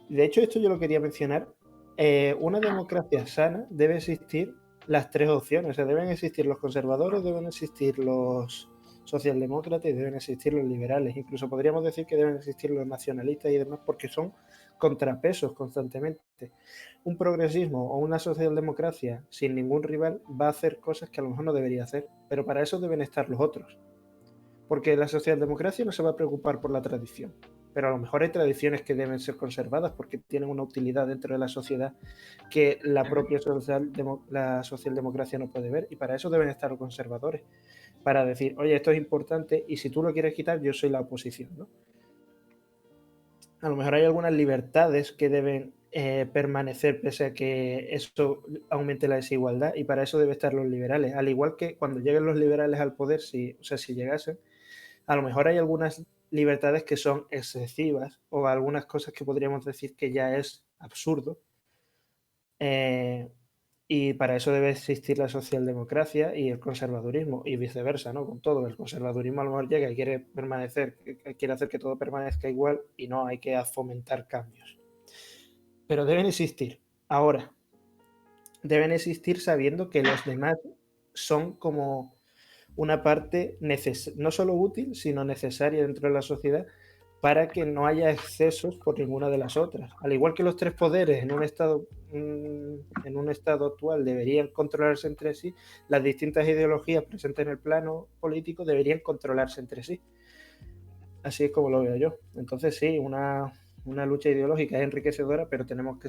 De hecho, esto yo lo quería mencionar. Una democracia sana debe existir las tres opciones. O sea, deben existir los conservadores, deben existir los socialdemócratas y deben existir los liberales. Incluso podríamos decir que deben existir los nacionalistas y demás porque son contrapesos constantemente. Un progresismo o una socialdemocracia sin ningún rival va a hacer cosas que a lo mejor no debería hacer, pero para eso deben estar los otros. Porque la socialdemocracia no se va a preocupar por la tradición, pero a lo mejor hay tradiciones que deben ser conservadas porque tienen una utilidad dentro de la sociedad que la propia la socialdemocracia no puede ver, y para eso deben estar los conservadores, para decir, oye, esto es importante y si tú lo quieres quitar, yo soy la oposición, ¿no? A lo mejor hay algunas libertades que deben permanecer pese a que eso aumente la desigualdad, y para eso deben estar los liberales, al igual que cuando lleguen los liberales al poder, si llegasen, a lo mejor hay algunas libertades que son excesivas o algunas cosas que podríamos decir que ya es absurdo. Y para eso debe existir la socialdemocracia y el conservadurismo y viceversa, ¿no? Con todo, el conservadurismo a lo mejor llega y quiere permanecer, quiere hacer que todo permanezca igual y no hay que fomentar cambios. Pero deben existir. Ahora, deben existir sabiendo que los demás son como una parte no solo útil, sino necesaria dentro de la sociedad para que no haya excesos por ninguna de las otras. Al igual que los tres poderes en un estado actual deberían controlarse entre sí, las distintas ideologías presentes en el plano político deberían controlarse entre sí. Así es como lo veo yo. Entonces sí, una lucha ideológica es enriquecedora, pero tenemos que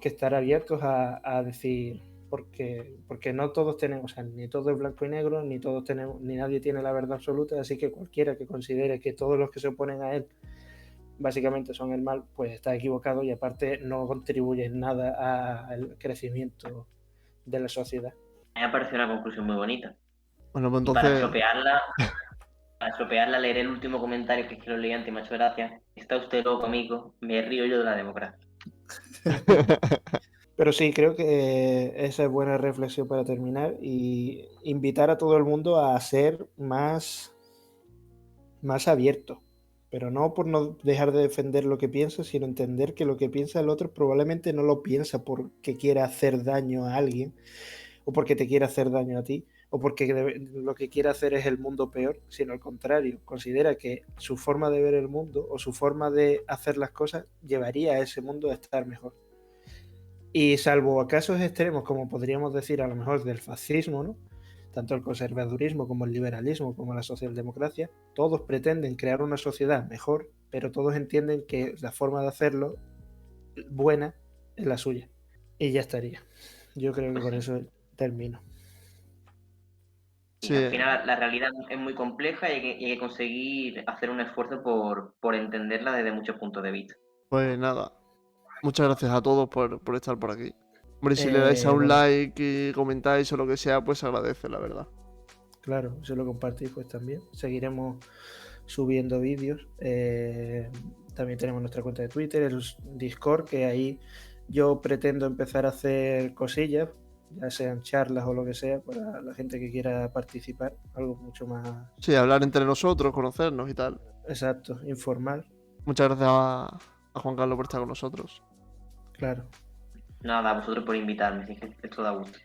estar abiertos a decir, porque no todos tenemos, o sea, ni todo es blanco y negro, ni nadie tiene la verdad absoluta, así que cualquiera que considere que todos los que se oponen a él básicamente son el mal, pues está equivocado y aparte no contribuye en nada al crecimiento de la sociedad. Me ha parecido una conclusión muy bonita. Bueno, pues Y para entonces, estropearla, leeré el último comentario que es que lo leí antes y me ha hecho gracia. Está usted loco, amigo. Me río yo de la democracia. Pero sí, creo que esa es buena reflexión para terminar y invitar a todo el mundo a ser más abierto, pero no por no dejar de defender lo que piensa, sino entender que lo que piensa el otro probablemente no lo piensa porque quiera hacer daño a alguien, o porque te quiera hacer daño a ti, o porque lo que quiere hacer es el mundo peor, sino al contrario, considera que su forma de ver el mundo o su forma de hacer las cosas llevaría a ese mundo a estar mejor. Y salvo a casos extremos, como podríamos decir a lo mejor del fascismo, ¿no? Tanto el conservadurismo como el liberalismo como la socialdemocracia, todos pretenden crear una sociedad mejor, pero todos entienden que la forma de hacerlo buena es la suya. Y ya estaría. Yo creo que con eso termino. Y sí, al final la realidad es muy compleja y hay que conseguir hacer un esfuerzo por entenderla desde muchos puntos de vista. pues nada. Muchas gracias a todos por estar por aquí. Hombre, si le dais a un Bueno, like y comentáis o lo que sea, pues se agradece, la verdad. claro, si lo compartís pues también. Seguiremos subiendo vídeos. También tenemos nuestra cuenta de Twitter, el Discord, que ahí yo pretendo empezar a hacer cosillas, ya sean charlas o lo que sea, para la gente que quiera participar, algo mucho más Sí, hablar entre nosotros, conocernos y tal. exacto, informal, Muchas gracias a Juan Carlos por estar con nosotros. claro. Nada, a vosotros por invitarme, así que esto da gusto.